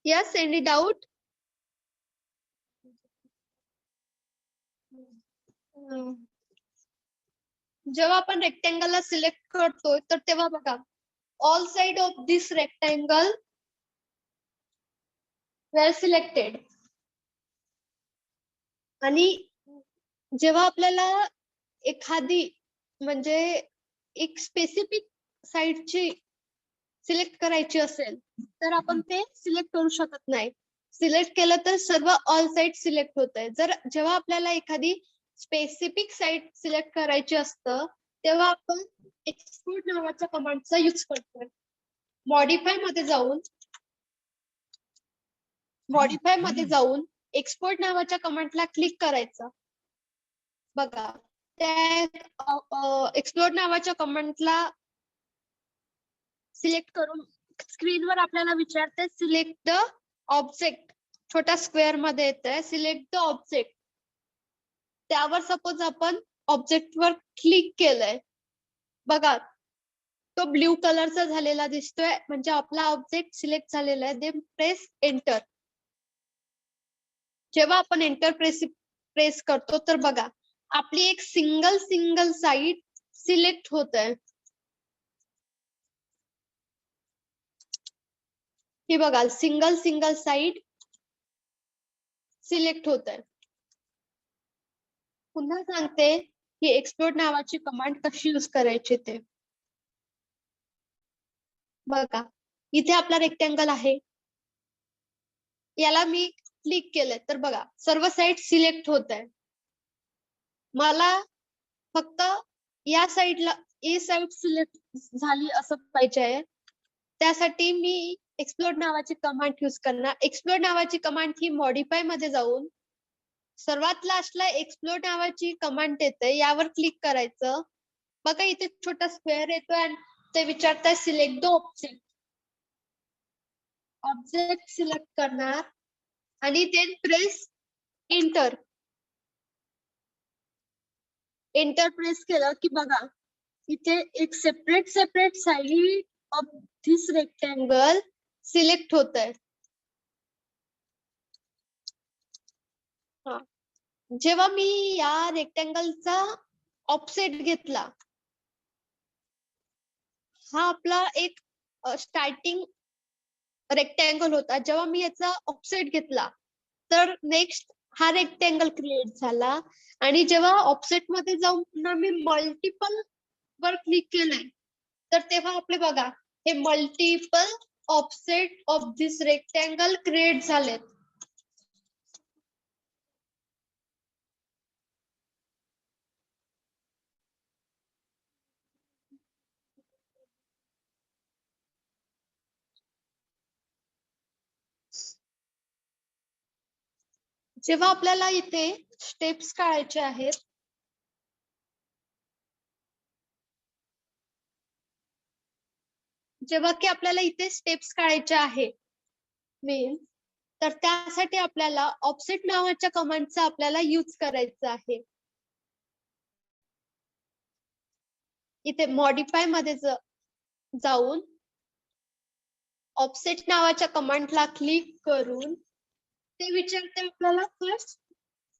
Yes, any doubt? जेव्हा आपण रेक्टँगलला सिलेक्ट करतोय तर तेव्हा बघा all side of this rectangle were selected. आणि जेव्हा आपल्याला एखादी म्हणजे एक स्पेसिफिक साईटची सिलेक्ट करायची असेल तर आपण ते सिलेक्ट करू शकत नाही. सिलेक्ट केलं तर सर्व ऑल साईट सिलेक्ट होत आहे. जेव्हा आपल्याला एखादी स्पेसिफिक साईट सिलेक्ट करायची असतं तेव्हा आपण एक्सपोर्ट नावाच्या कमांडचा यूज करतो. मॉडिफाय मध्ये जाऊन एक्सपोर्ट नावाच्या कमांडला क्लिक करायचं. बघा त्या एक्सपोर्ट नावाच्या कमांडला सिलेक्ट करून स्क्रीनवर आपल्याला विचारते सिलेक्ट द ऑब्जेक्ट. छोट्या स्क्वेअर मध्ये येतंय सिलेक्ट द ऑब्जेक्ट. त्यावर सपोज आपण ऑब्जेक्ट वर क्लिक केलंय, बघा तो ब्ल्यू कलरचा झालेला दिसतोय म्हणजे आपला ऑब्जेक्ट सिलेक्ट झालेला आहे. Then press enter. जेव्हा आपण एंटर प्रेस करतो तर बघा आपली एक सिंगल साईट सिलेक्ट होत आहे. ही बघा सिंगल साईट सिलेक्ट होत आहे. पुन्हा सांगते की एक्सपोर्ट नावाची कमांड कशी यूज करायची ते. बघा इथे आपला रेक्टँगल आहे, याला मी क्लिक केलंय तर बघा सर्व साईड सिलेक्ट होत आहे. मला फक्त या साईडला ए साईड सिलेक्ट झाली असं पाहिजे. त्यासाठी मी एक्सप्लोर नावाची कमांड यूज करणार. एक्सप्लोर नावाची कमांड ही मॉडिफाय मध्ये जाऊन सर्वात लास्टला एक्सप्लोर नावाची कमांड येते, यावर क्लिक करायचं. बघा इथे छोटा स्क्वेअर येतोय आणि ते विचारताय select the object. Object select करणार आणि then press enter. Enter press केलं की बघा इथे एक separate side of this rectangle select होत आहे. जेव्हा मी या रेक्टँगलचा ऑफसेट घेतला, हा आपला एक स्टार्टिंग रेक्टँगल होता. जेव्हा मी याचा ऑफसेट घेतला तर नेक्स्ट हा रेक्टँगल क्रिएट झाला. आणि जेव्हा ऑफसेट मध्ये जाऊन पुन्हा मी मल्टिपल वर क्लिक केलंय तर तेव्हा आपले बघा हे multiple offset of this rectangle create झालेत. जेव्हा आपल्याला इथे स्टेप्स काढायचे आहेत, जेव्हा की आपल्याला इथे स्टेप्स काढायचे आहे मीन्स, तर त्यासाठी आपल्याला ऑफसेट नावाच्या कमांडचा आपल्याला यूज करायचा आहे. इथे मॉडिफाय मध्ये जाऊन ऑफसेट नावाच्या कमांडला क्लिक करून ते विचारते आपल्याला first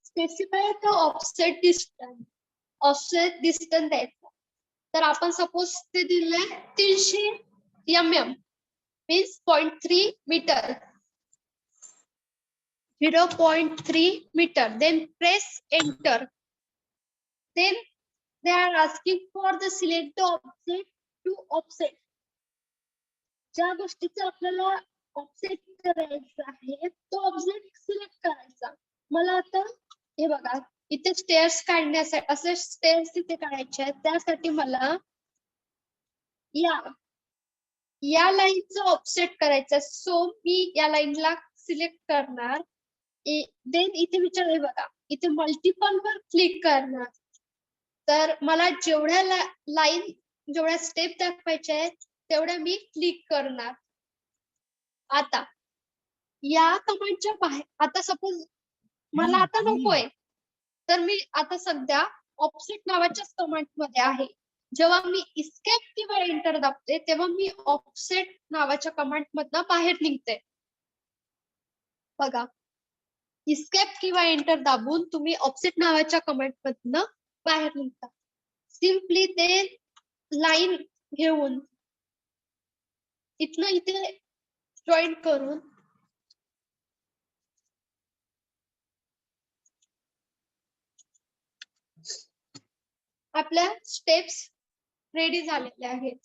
specify the offset distance द्यायचा. तर आपण सपोज ते दिलंय 300 mm means 0.3 metre. 0.3 meter. Then press enter. Then they are asking for the select the object to offset. ज्या गोष्टीचा आपल्याला ऑफसेट करायचा आहे तो ऑब्जेक्ट सिलेक्ट करायचा. मला आता हे बघा इथे स्टेअर्स काढण्यासाठी असे स्टेअर्स तिथे काढायचे आहेत. त्यासाठी मला या लाईनचा ऑफसेट करायचा. सो मी या लाईनला सिलेक्ट करणार. देन इथे विचारले बघा इथे मल्टिपल वर क्लिक करणार. तर मला जेवढ्या स्टेप दाखवायच्या आहेत तेवढ्या मी क्लिक करणार. आता या कमांडच्या बाहेर आता सपोज मला आता नकोय तर मी आता सध्या ऑफसेट नावाच्याच कमांड मध्ये आहे. जेव्हा मी इस्केप किंवा एंटर दाबते तेव्हा मी ऑफसेट नावाच्या कमांड मधनं बाहेर निघते. बघा इस्केप किंवा एंटर दाबून तुम्ही ऑफसेट नावाच्या कमांड मधनं बाहेर निघता. सिम्पली ते लाईन घेऊन इथनं इथे जॉईन करून आपल्या स्टेप्स रेडी झालेल्या आहेत.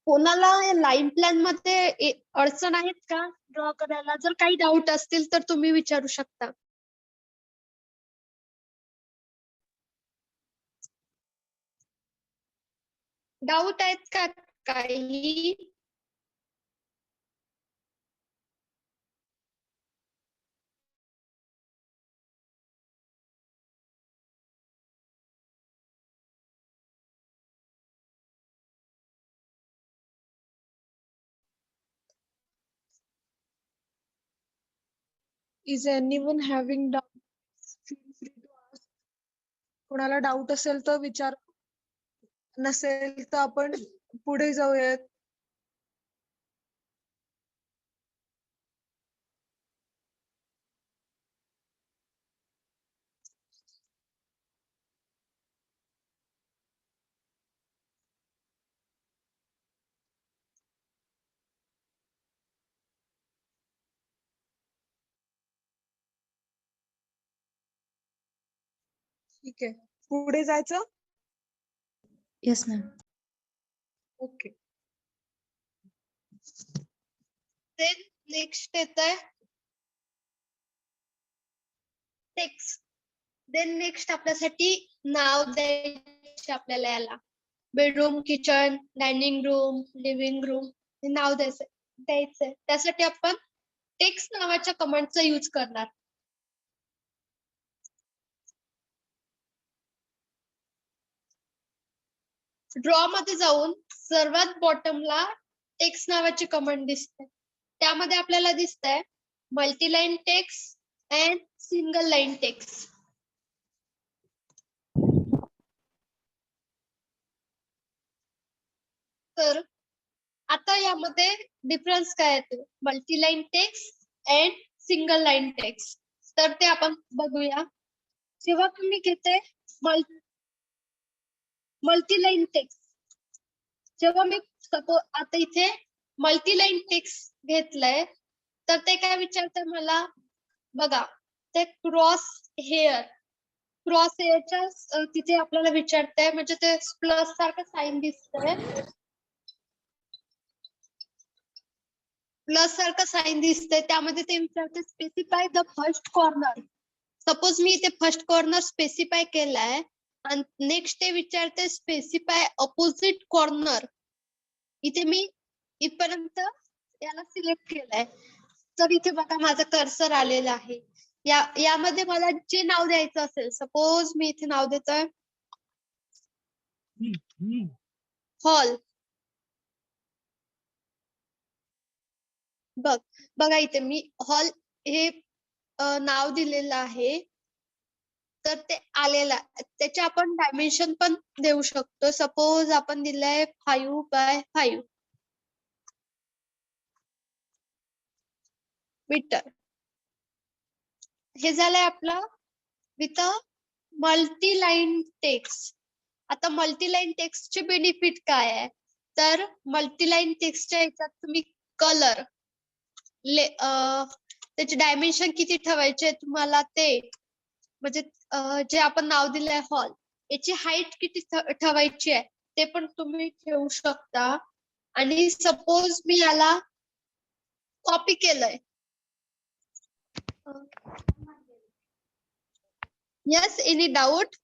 कोणाला लाईन प्लॅन मध्ये अडचण आहेत का ड्रॉ करायला? जर काही डाऊट असतील तर तुम्ही विचारू शकता. डाऊट आहेत का काही?
Is anyone having doubts? Feel free to ask. कोणाला डाऊट असेल तर विचार, नसेल तर आपण पुढे जाऊयात. ठीक आहे, पुढे जायचं.
Yes ma'am.
Okay.
Then next येतंय टेक्स्ट. देन नेक्स्ट आपल्यासाठी नाव द्यायचे आपल्याला याला. Bedroom, kitchen, dining room, living room हे नाव द्यायचंय. त्यासाठी आपण टेक्स्ट नावाच्या कमांडचा यूज करणार. ड्रॉ मध्ये जाऊन सर्वात बॉटमला टेक्स्ट नावाची कमांड दिसते. त्यामध्ये आपल्याला दिसतंय multiline text and single line text. तर आता यामध्ये डिफरन्स काय येतो? Multiline text and single line text. तर ते आपण बघूया. जेव्हा तुम्ही घेते मल्टीलाईन टेक्स्ट, जेव्हा मी सपोज आता इथे मल्टीलाईन टेक्स्ट घेतलंय तर ते काय विचारतंय मला? बघा, ते क्रॉस हेअरच्या तिथे आपल्याला विचारतंय, म्हणजे ते प्लस सारखं साईन दिसतंय. प्लस सारखं साईन दिसतंय, त्यामध्ये ते विचारते specify the first corner. Suppose मी इथे फर्स्ट कॉर्नर स्पेसिफाय केलाय आणि नेक्स्ट ते विचारते स्पेसिफाय अपोजिट कॉर्नर. इथे मी इथपर्यंत याला सिलेक्ट केलाय, तर इथे बघा माझं कर्सर आलेलं आहे. यामध्ये मला जे नाव द्यायचं असेल, सपोज मी इथे नाव देतोय हॉल. बघा इथे मी हॉल हे नाव दिलेलं आहे, तर ते आलेलं. त्याचे आपण डायमेन्शन पण देऊ शकतो. सपोज आपण दिलंय 5x5 मीटर. हे झालंय आपलं विथ मल्टीलाईन टेक्स्ट. आता मल्टीलाईन टेक्स्टचे बेनिफिट काय आहे? तर मल्टीलाईन टेक्स्टच्या याच्यात तुम्ही कलर, त्याचे डायमेन्शन किती ठेवायचे तुम्हाला ते, म्हणजे जे आपण नाव दिलंय हॉल, याची हाईट किती ठेवायची आहे ते पण तुम्ही ठेवू शकता. आणि सपोज मी याला कॉपी केलंय. Yes, any doubt?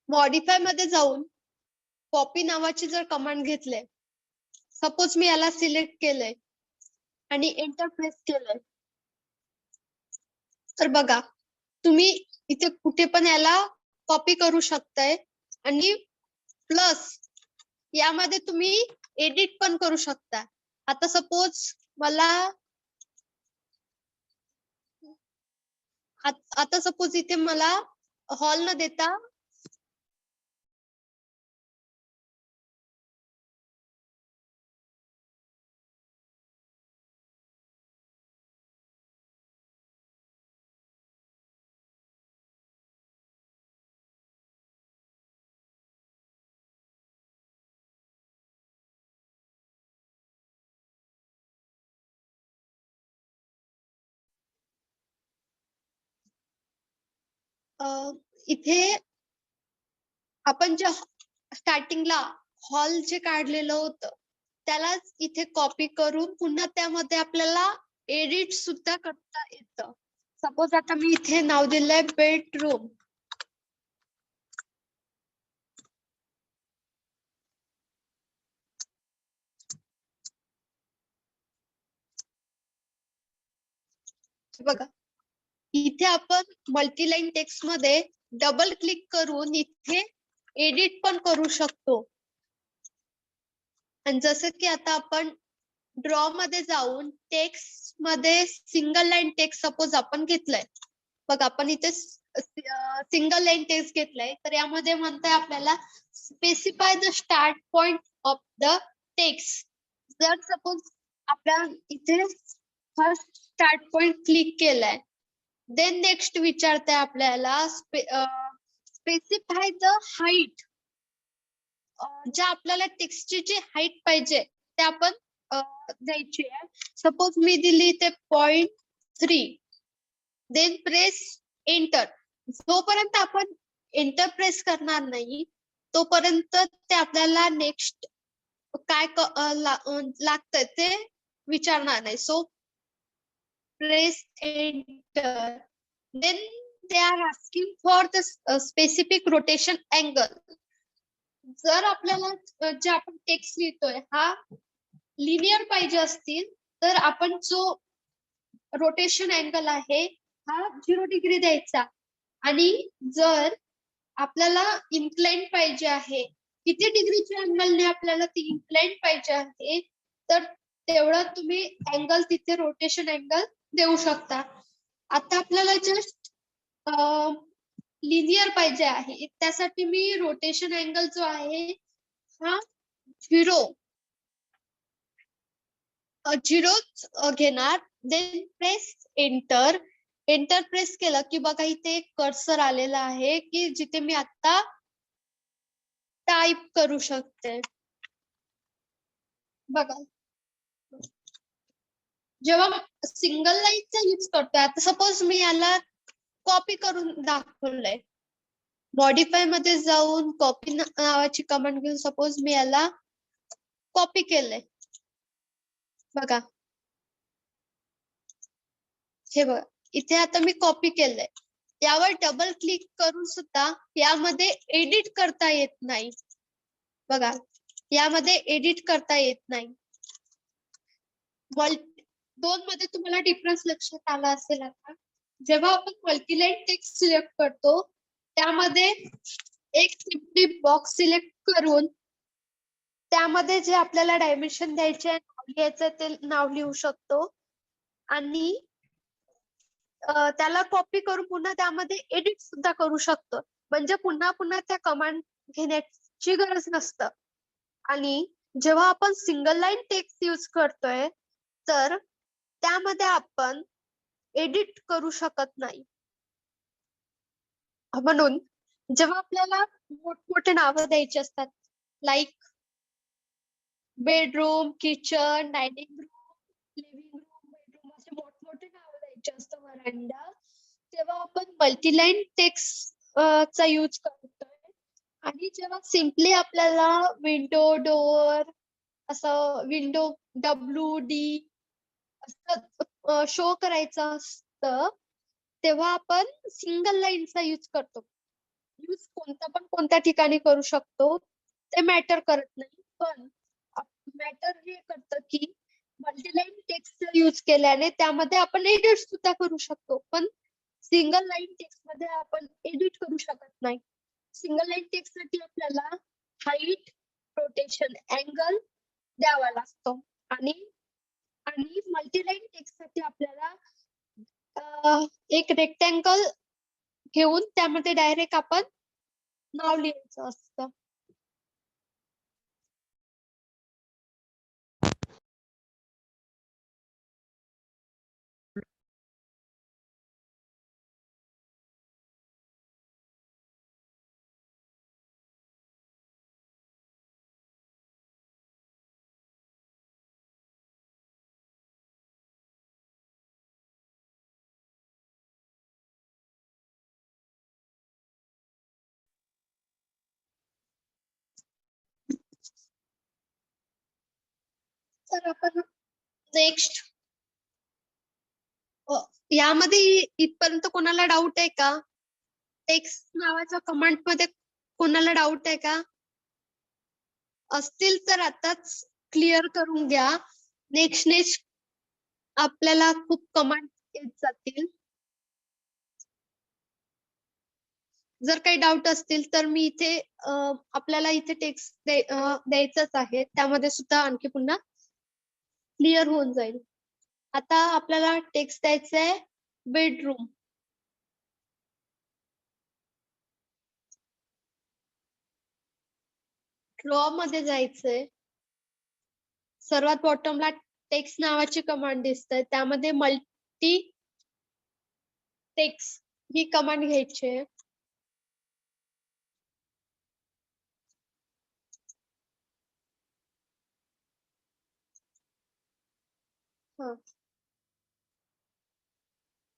मॉडिफाय मध्ये जाऊन कॉपी नावाची जर कमांड घेतले, सपोज मी याला सिलेक्ट केलंय आणि एंटर प्रेस केलंय, तर बघा तुम्ही इथे कुठे पण याला कॉपी करू शकताय. आणि प्लस यामध्ये तुम्ही एडिट पण करू शकता. आता सपोज मला आता सपोज इथे मला हॉल न देता इथे आपण जे स्टार्टिंगला हॉल जे काढलेलं होतं त्यालाच इथे कॉपी करून पुन्हा त्यामध्ये आपल्याला एडिट सुद्धा करता येतं. सपोज आता मी इथे नाव दिलंय बेडरूम. बघा इथे आपण मल्टीलाईन टेक्स्ट मध्ये डबल क्लिक करून इथे एडिट पण करू शकतो. आणि जसं की आता आपण ड्रॉ मध्ये जाऊन टेक्स्ट मध्ये सिंगल लाईन टेक्स्ट सपोज आपण घेतलंय. बघ आपण इथे सिंगल लाईन टेक्स्ट घेतलंय तर यामध्ये म्हणताय आपल्याला specify the start point of the text. जर सपोज आपल्या इथे फर्स्ट स्टार्ट पॉइंट क्लिक केलाय देन नेक्स्ट विचारते आपल्याला स्पेसिफाय द हाईट. ज्या आपल्याला टेक्स्टची जी हाईट पाहिजे ते आपण द्यायची आहे. सपोज मी दिली ते 0.3 देन प्रेस एंटर. जोपर्यंत आपण एंटर प्रेस करणार नाही तोपर्यंत ते आपल्याला नेक्स्ट काय लागतंय ते विचारणार नाही. So press enter then they are asking for the specific rotation angle. जर आपल्याला जे आपण टेक्स्ट लिहितोय हा लिनियर पाहिजे असतील तर आपण जो रोटेशन अँगल आहे हा 0 डिग्री द्यायचा. आणि जर आपल्याला इन्क्लाइन पाहिजे आहे किती डिग्रीच्या अँगलने आपल्याला ती इन्क्लाइन पाहिजे आहे तर तेवढा तुम्ही अँगल तिथे रोटेशन अँगल देऊ शकता. आता आपल्याला जस्ट लिनियर पाहिजे आहे त्यासाठी मी रोटेशन अँगल जो आहे हा 0 घेणार. Then press enter. Enter press केलं की बघा इथे एक कर्सर आलेला आहे की जिथे मी आता टाइप करू शकते. बघा जेव्हा सिंगल लाईनचा यूज करतोय आता सपोज मी याला कॉपी करून दाखवलंय. मॉडिफाय मध्ये जाऊन कॉपी नावाची कमांड घेऊन सपोज मी याला कॉपी केलंय. बघा हे बघा इथे आता मी कॉपी केलंय. यावर डबल क्लिक करून सुद्धा यामध्ये एडिट करता येत नाही. बघा यामध्ये एडिट करता येत नाही. दोन मध्ये तुम्हाला डिफरन्स लक्षात आला असेल. आता जेव्हा आपण मल्टीलाईन टेक्स्ट सिलेक्ट करतो त्यामध्ये एक सिम्पली बॉक्स सिलेक्ट करून त्यामध्ये जे आपल्याला डायमेन्शन द्यायचे नाव लिहायचं ते नाव लिहू शकतो आणि त्याला कॉपी करून पुन्हा त्यामध्ये एडिट सुद्धा करू शकतो. म्हणजे पुन्हा पुन्हा त्या कमांड घेण्याची गरज नसतं. आणि जेव्हा आपण सिंगल लाईन टेक्स्ट यूज करतोय तर त्यामध्ये आपण एडिट करू शकत नाही. म्हणून जेव्हा आपल्याला मोठमोठे नावं द्यायचे असतात like bedroom, kitchen, dining room, living room, bedroom असे मोठमोठे नावं द्यायचे असतात व्हरांडा तेव्हा आपण मल्टीलाईन टेक्स्ट चा यूज करतोय. आणि जेव्हा सिम्पली आपल्याला विंडो, डोअर असं विंडो WD असं शो करायचं असतं तेव्हा आपण सिंगल लाईनचा यूज करतो. यूज कोणत्या ठिकाणी करू शकतो ते मॅटर करत नाही. पण मॅटर हे करतं की मल्टीलाईन टेक्स्ट यूज केल्याने त्यामध्ये आपण एडिट सुद्धा करू शकतो. पण सिंगल लाईन टेक्स्ट मध्ये आपण एडिट करू शकत नाही. सिंगल लाईन टेक्स्ट साठी आपल्याला हाईट, रोटेशन अँगल द्यावा लागतो. आणि मल्टीलाईन टेक्स्ट साठी आपल्याला एक रेक्टँगल घेऊन त्यामध्ये डायरेक्ट आपण नाव लिहायचं असतं. त्यानंतर आपण नेक्स्ट यामध्ये इथपर्यंत कोणाला डाऊट आहे का? टेक्स्ट नावाच्या कमांड मध्ये कोणाला डाऊट आहे का? असतील तर आताच क्लिअर करून घ्या. नेक्स्ट आपल्याला खूप कमांड येत जातील. जर काही डाऊट असतील तर मी इथे आपल्याला इथे टेक्स्ट द्यायचंच आहे, त्यामध्ये सुद्धा आणखी पुन्हा क्लिअर होऊन जाईल. आता आपल्याला टेक्स्ट द्यायचं आहे बेडरूम. ड्रॉ मध्ये जायचंय. सर्वात बॉटमला टेक्स्ट नावाची कमांड दिसते, त्यामध्ये मल्टी टेक्स्ट ही कमांड घ्यायची आहे.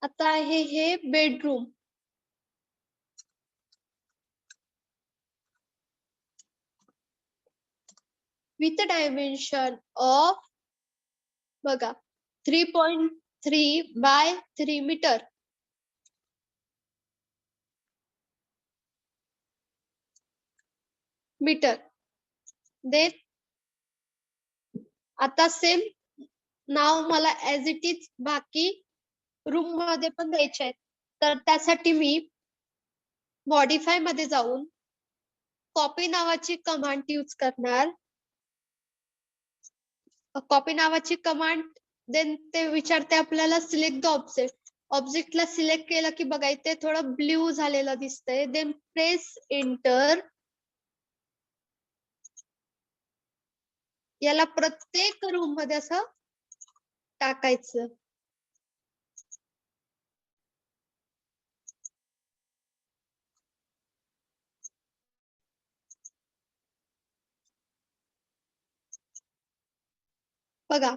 आता आहे हे बेडरूम. विथ डायमेन्शन ऑफ बघा 3.3 बाय 3 मीटर. देन आता सेम नाव मला ऍज इट इज बाकी रूम मध्ये पण द्यायचे आहेत. तर त्यासाठी मी मॉडिफाय मध्ये जाऊन कॉपी नावाची कमांड यूज करणार. कॉपी नावाची कमांड देन ते विचारते आपल्याला सिलेक्ट द ऑब्जेक्ट. ऑब्जेक्टला सिलेक्ट केलं की बघा इथे थोडं ब्ल्यू झालेलं दिसतंय. Then press enter. याला प्रत्येक रूम मध्ये असं टाकायचं. बघा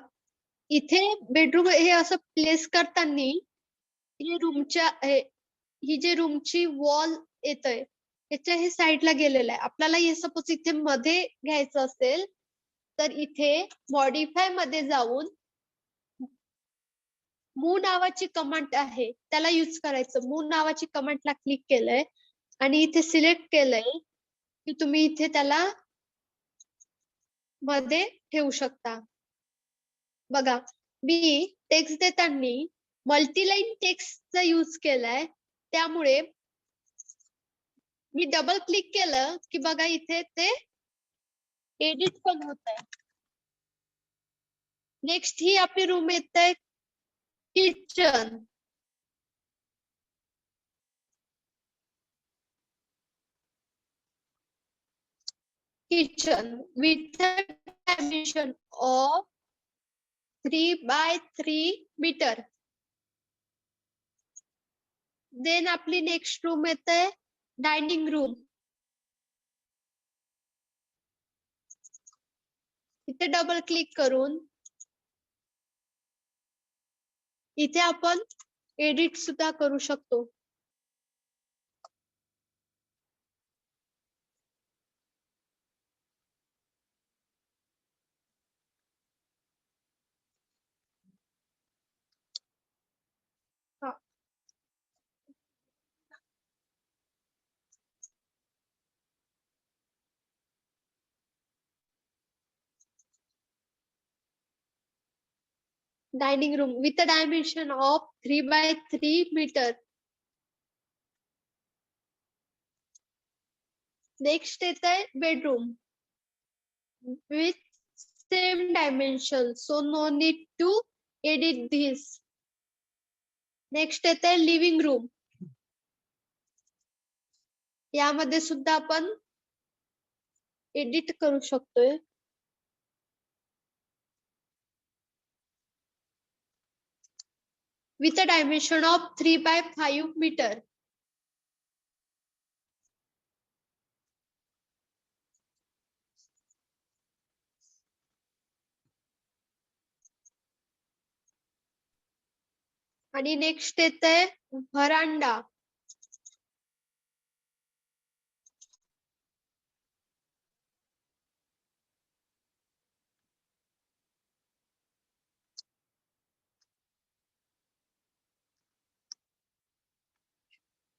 इथे बेडरूम हे असं प्लेस करताना हे रूमच्या ही जे रूमची वॉल येतंय याच्या हे साईडला गेलेलं आहे. आपल्याला हे सपोज इथे मध्ये घ्यायचं असेल तर इथे मॉडिफाय मध्ये जाऊन मूव नावाची कमांड आहे त्याला यूज करायचं. मूव नावाची कमांडला क्लिक केलंय आणि इथे सिलेक्ट केलंय की तुम्ही इथे त्याला मध्ये ठेवू शकता. बघा मी टेक्स्ट देताना मल्टीलाईन टेक्स्टचा यूज केलाय, त्यामुळे मी डबल क्लिक केलं की बघा इथे ते एडिट पण होत आहे. नेक्स्ट ही आपली रूम येत आहे kitchen. Kitchen with dimension of 3 by 3 metre. Then आपली नेक्स्ट रूम येत आहे डायनिंग रूम. इथे डबल क्लिक करून इथे आपण एडिट सुद्धा करू शकतो. Dining room with a dimension of 3 by 3 meter. Next is the bedroom with same dimension, so no need to edit this. Next is the living room. यामध्ये सुद्धा आपण एडिट करू शकतोय. With a dimension of 3 by 5 meter. आणि next येतंय व्हरांडा.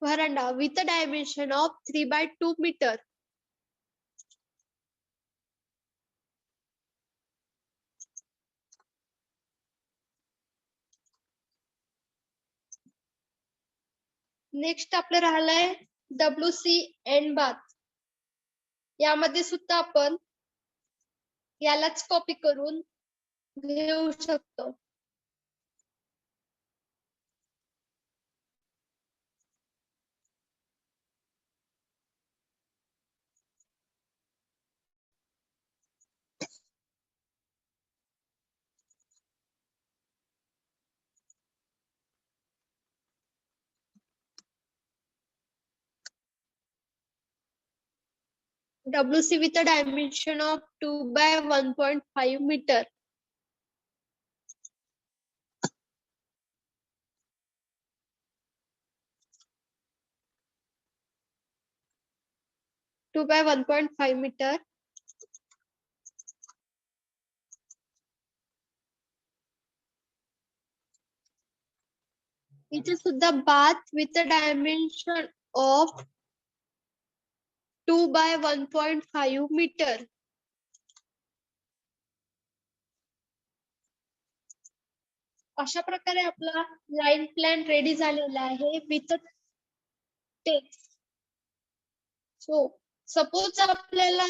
veranda with a dimension of 3/2 meter. Next आपलं राहिलंय WC end bath. यामध्ये सुद्धा आपण यालाच कॉपी करून घेऊ शकतो. WC with a dimension of 2/1.5 meter. Two by 1.5 meter. इथे सुद्धा bath with a dimension of 2/1.5 meter. अशा प्रकारे आपला लाईन प्लॅन रेडी झालेला आहे विथ टेक्स्ट. सो सपोज आपल्याला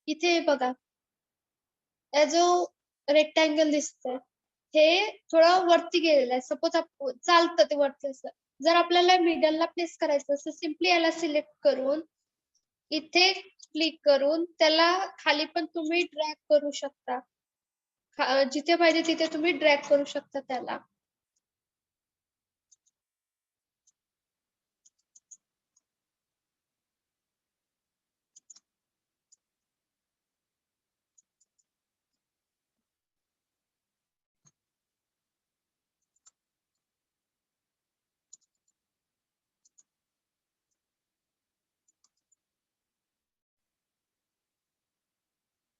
इथे बघा जो रेक्टँगल दिसतंय हे थोडं वरती गेलेलं आहे. सपोज चालतं ते वरती असं. जर आपल्याला मिडलला प्लेस करायचं असेल सिम्पली याला सिलेक्ट करून इथे क्लिक करून त्याला खाली पण तुम्ही ड्रॅग करू शकता. जिथे पाहिजे तिथे तुम्ही ड्रॅग करू शकता त्याला.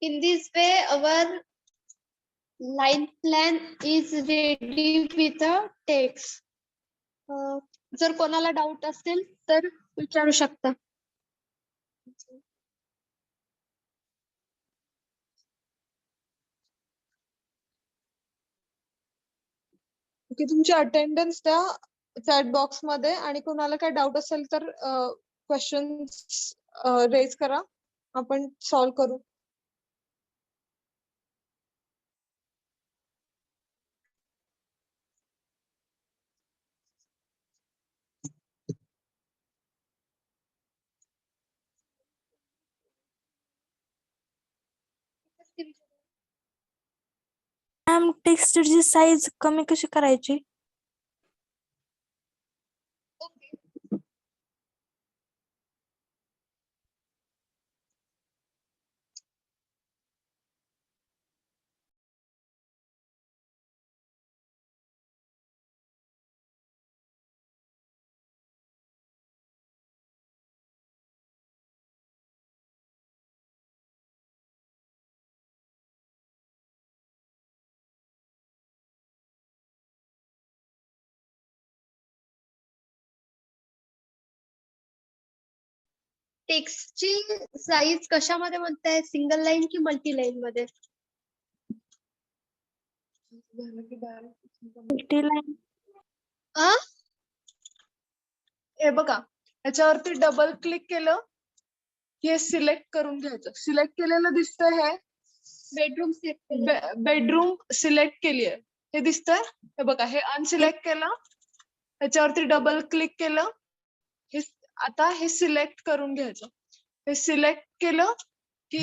In this way, our line plan is ready with a text. जर कोणाला डाऊट असेल तर विचारू शकता.
ओके, तुमची अटेंडन्स द्या चॅट बॉक्स मध्ये आणि कोणाला काही डाऊट असेल तर क्वेश्चन्स रेज करा, आपण सॉल्व करू.
मॅम टेक्स्टची साईज कमी कशी करायची?
टेक्स्टची साईज कशामध्ये म्हणताय, सिंगल लाईन की मल्टी लाईन मध्ये?
लाईन.
हे बघा याच्यावरती डबल क्लिक केलं की हे सिलेक्ट करून घ्यायचं. सिलेक्ट केलेलं दिसतंय हे
बेडरूम
बेडरूम सिलेक्ट केली आहे हे दिसतंय. हे बघा हे अनसिलेक्ट केलं, त्याच्यावरती डबल क्लिक केलं, हे आता हे सिलेक्ट करून घ्यायचं. हे सिलेक्ट केलं की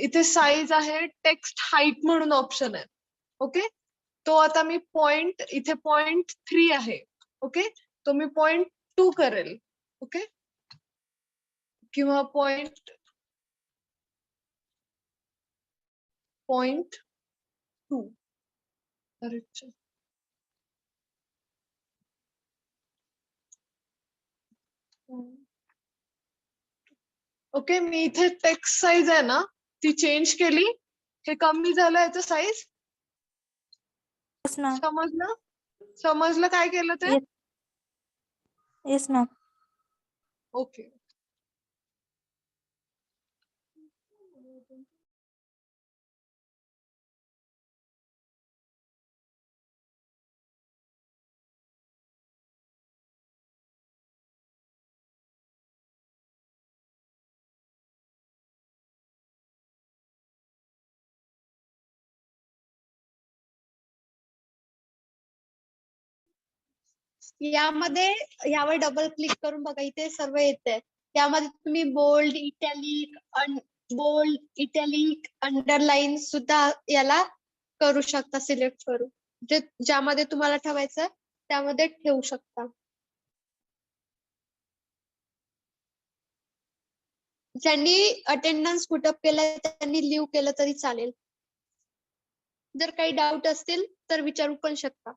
इथे साईज आहे, टेक्स्ट हाईट म्हणून ऑप्शन आहे. ओके, तो आता मी पॉइंट इथे 0.3 आहे. ओके, तो मी 0.2 करेल. ओके, किंवा 0.2. ओके, मी इथे टेक्स्ट साईज आहे ना ती चेंज केली, हे कमी झालं याचं साईज. समजलं काय केलं ते?
Yes ma'am.
ओके.
यावर डबल क्लिक करून बघा, इथे सर्व येते. यामध्ये तुम्ही बोल्ड, इटॅलिक, अंडरलाईन सुद्धा याला करू शकता, सिलेक्ट करू. ज्यामध्ये तुम्हाला ठेवायचं त्यामध्ये ठेवू शकता. ज्यांनी अटेंडन्स पुटअप केलाय त्यांनी लिव्ह केलं तरी चालेल. जर काही डाऊट असतील तर विचारू पण शकता.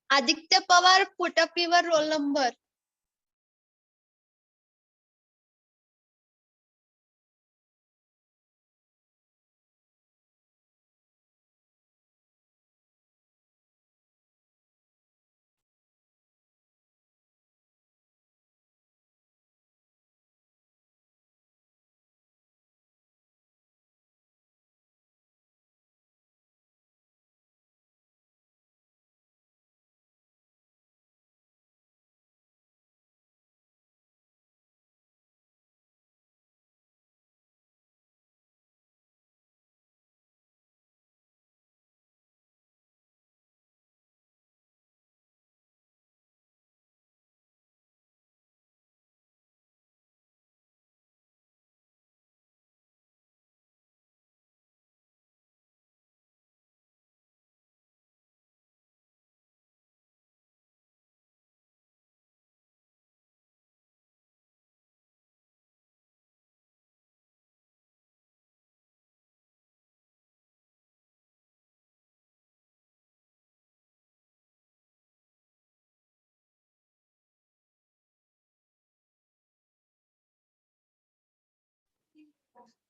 Aditya Pawar, put up your roll number.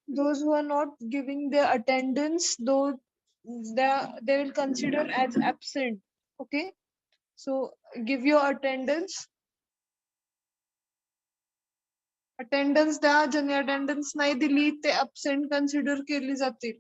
Those who are not giving their attendance, though they will consider as absent. Okay, so give your attendance. Attendance द्या, ज्यांनी attendance नाही दिली ते absent consider केली जातील.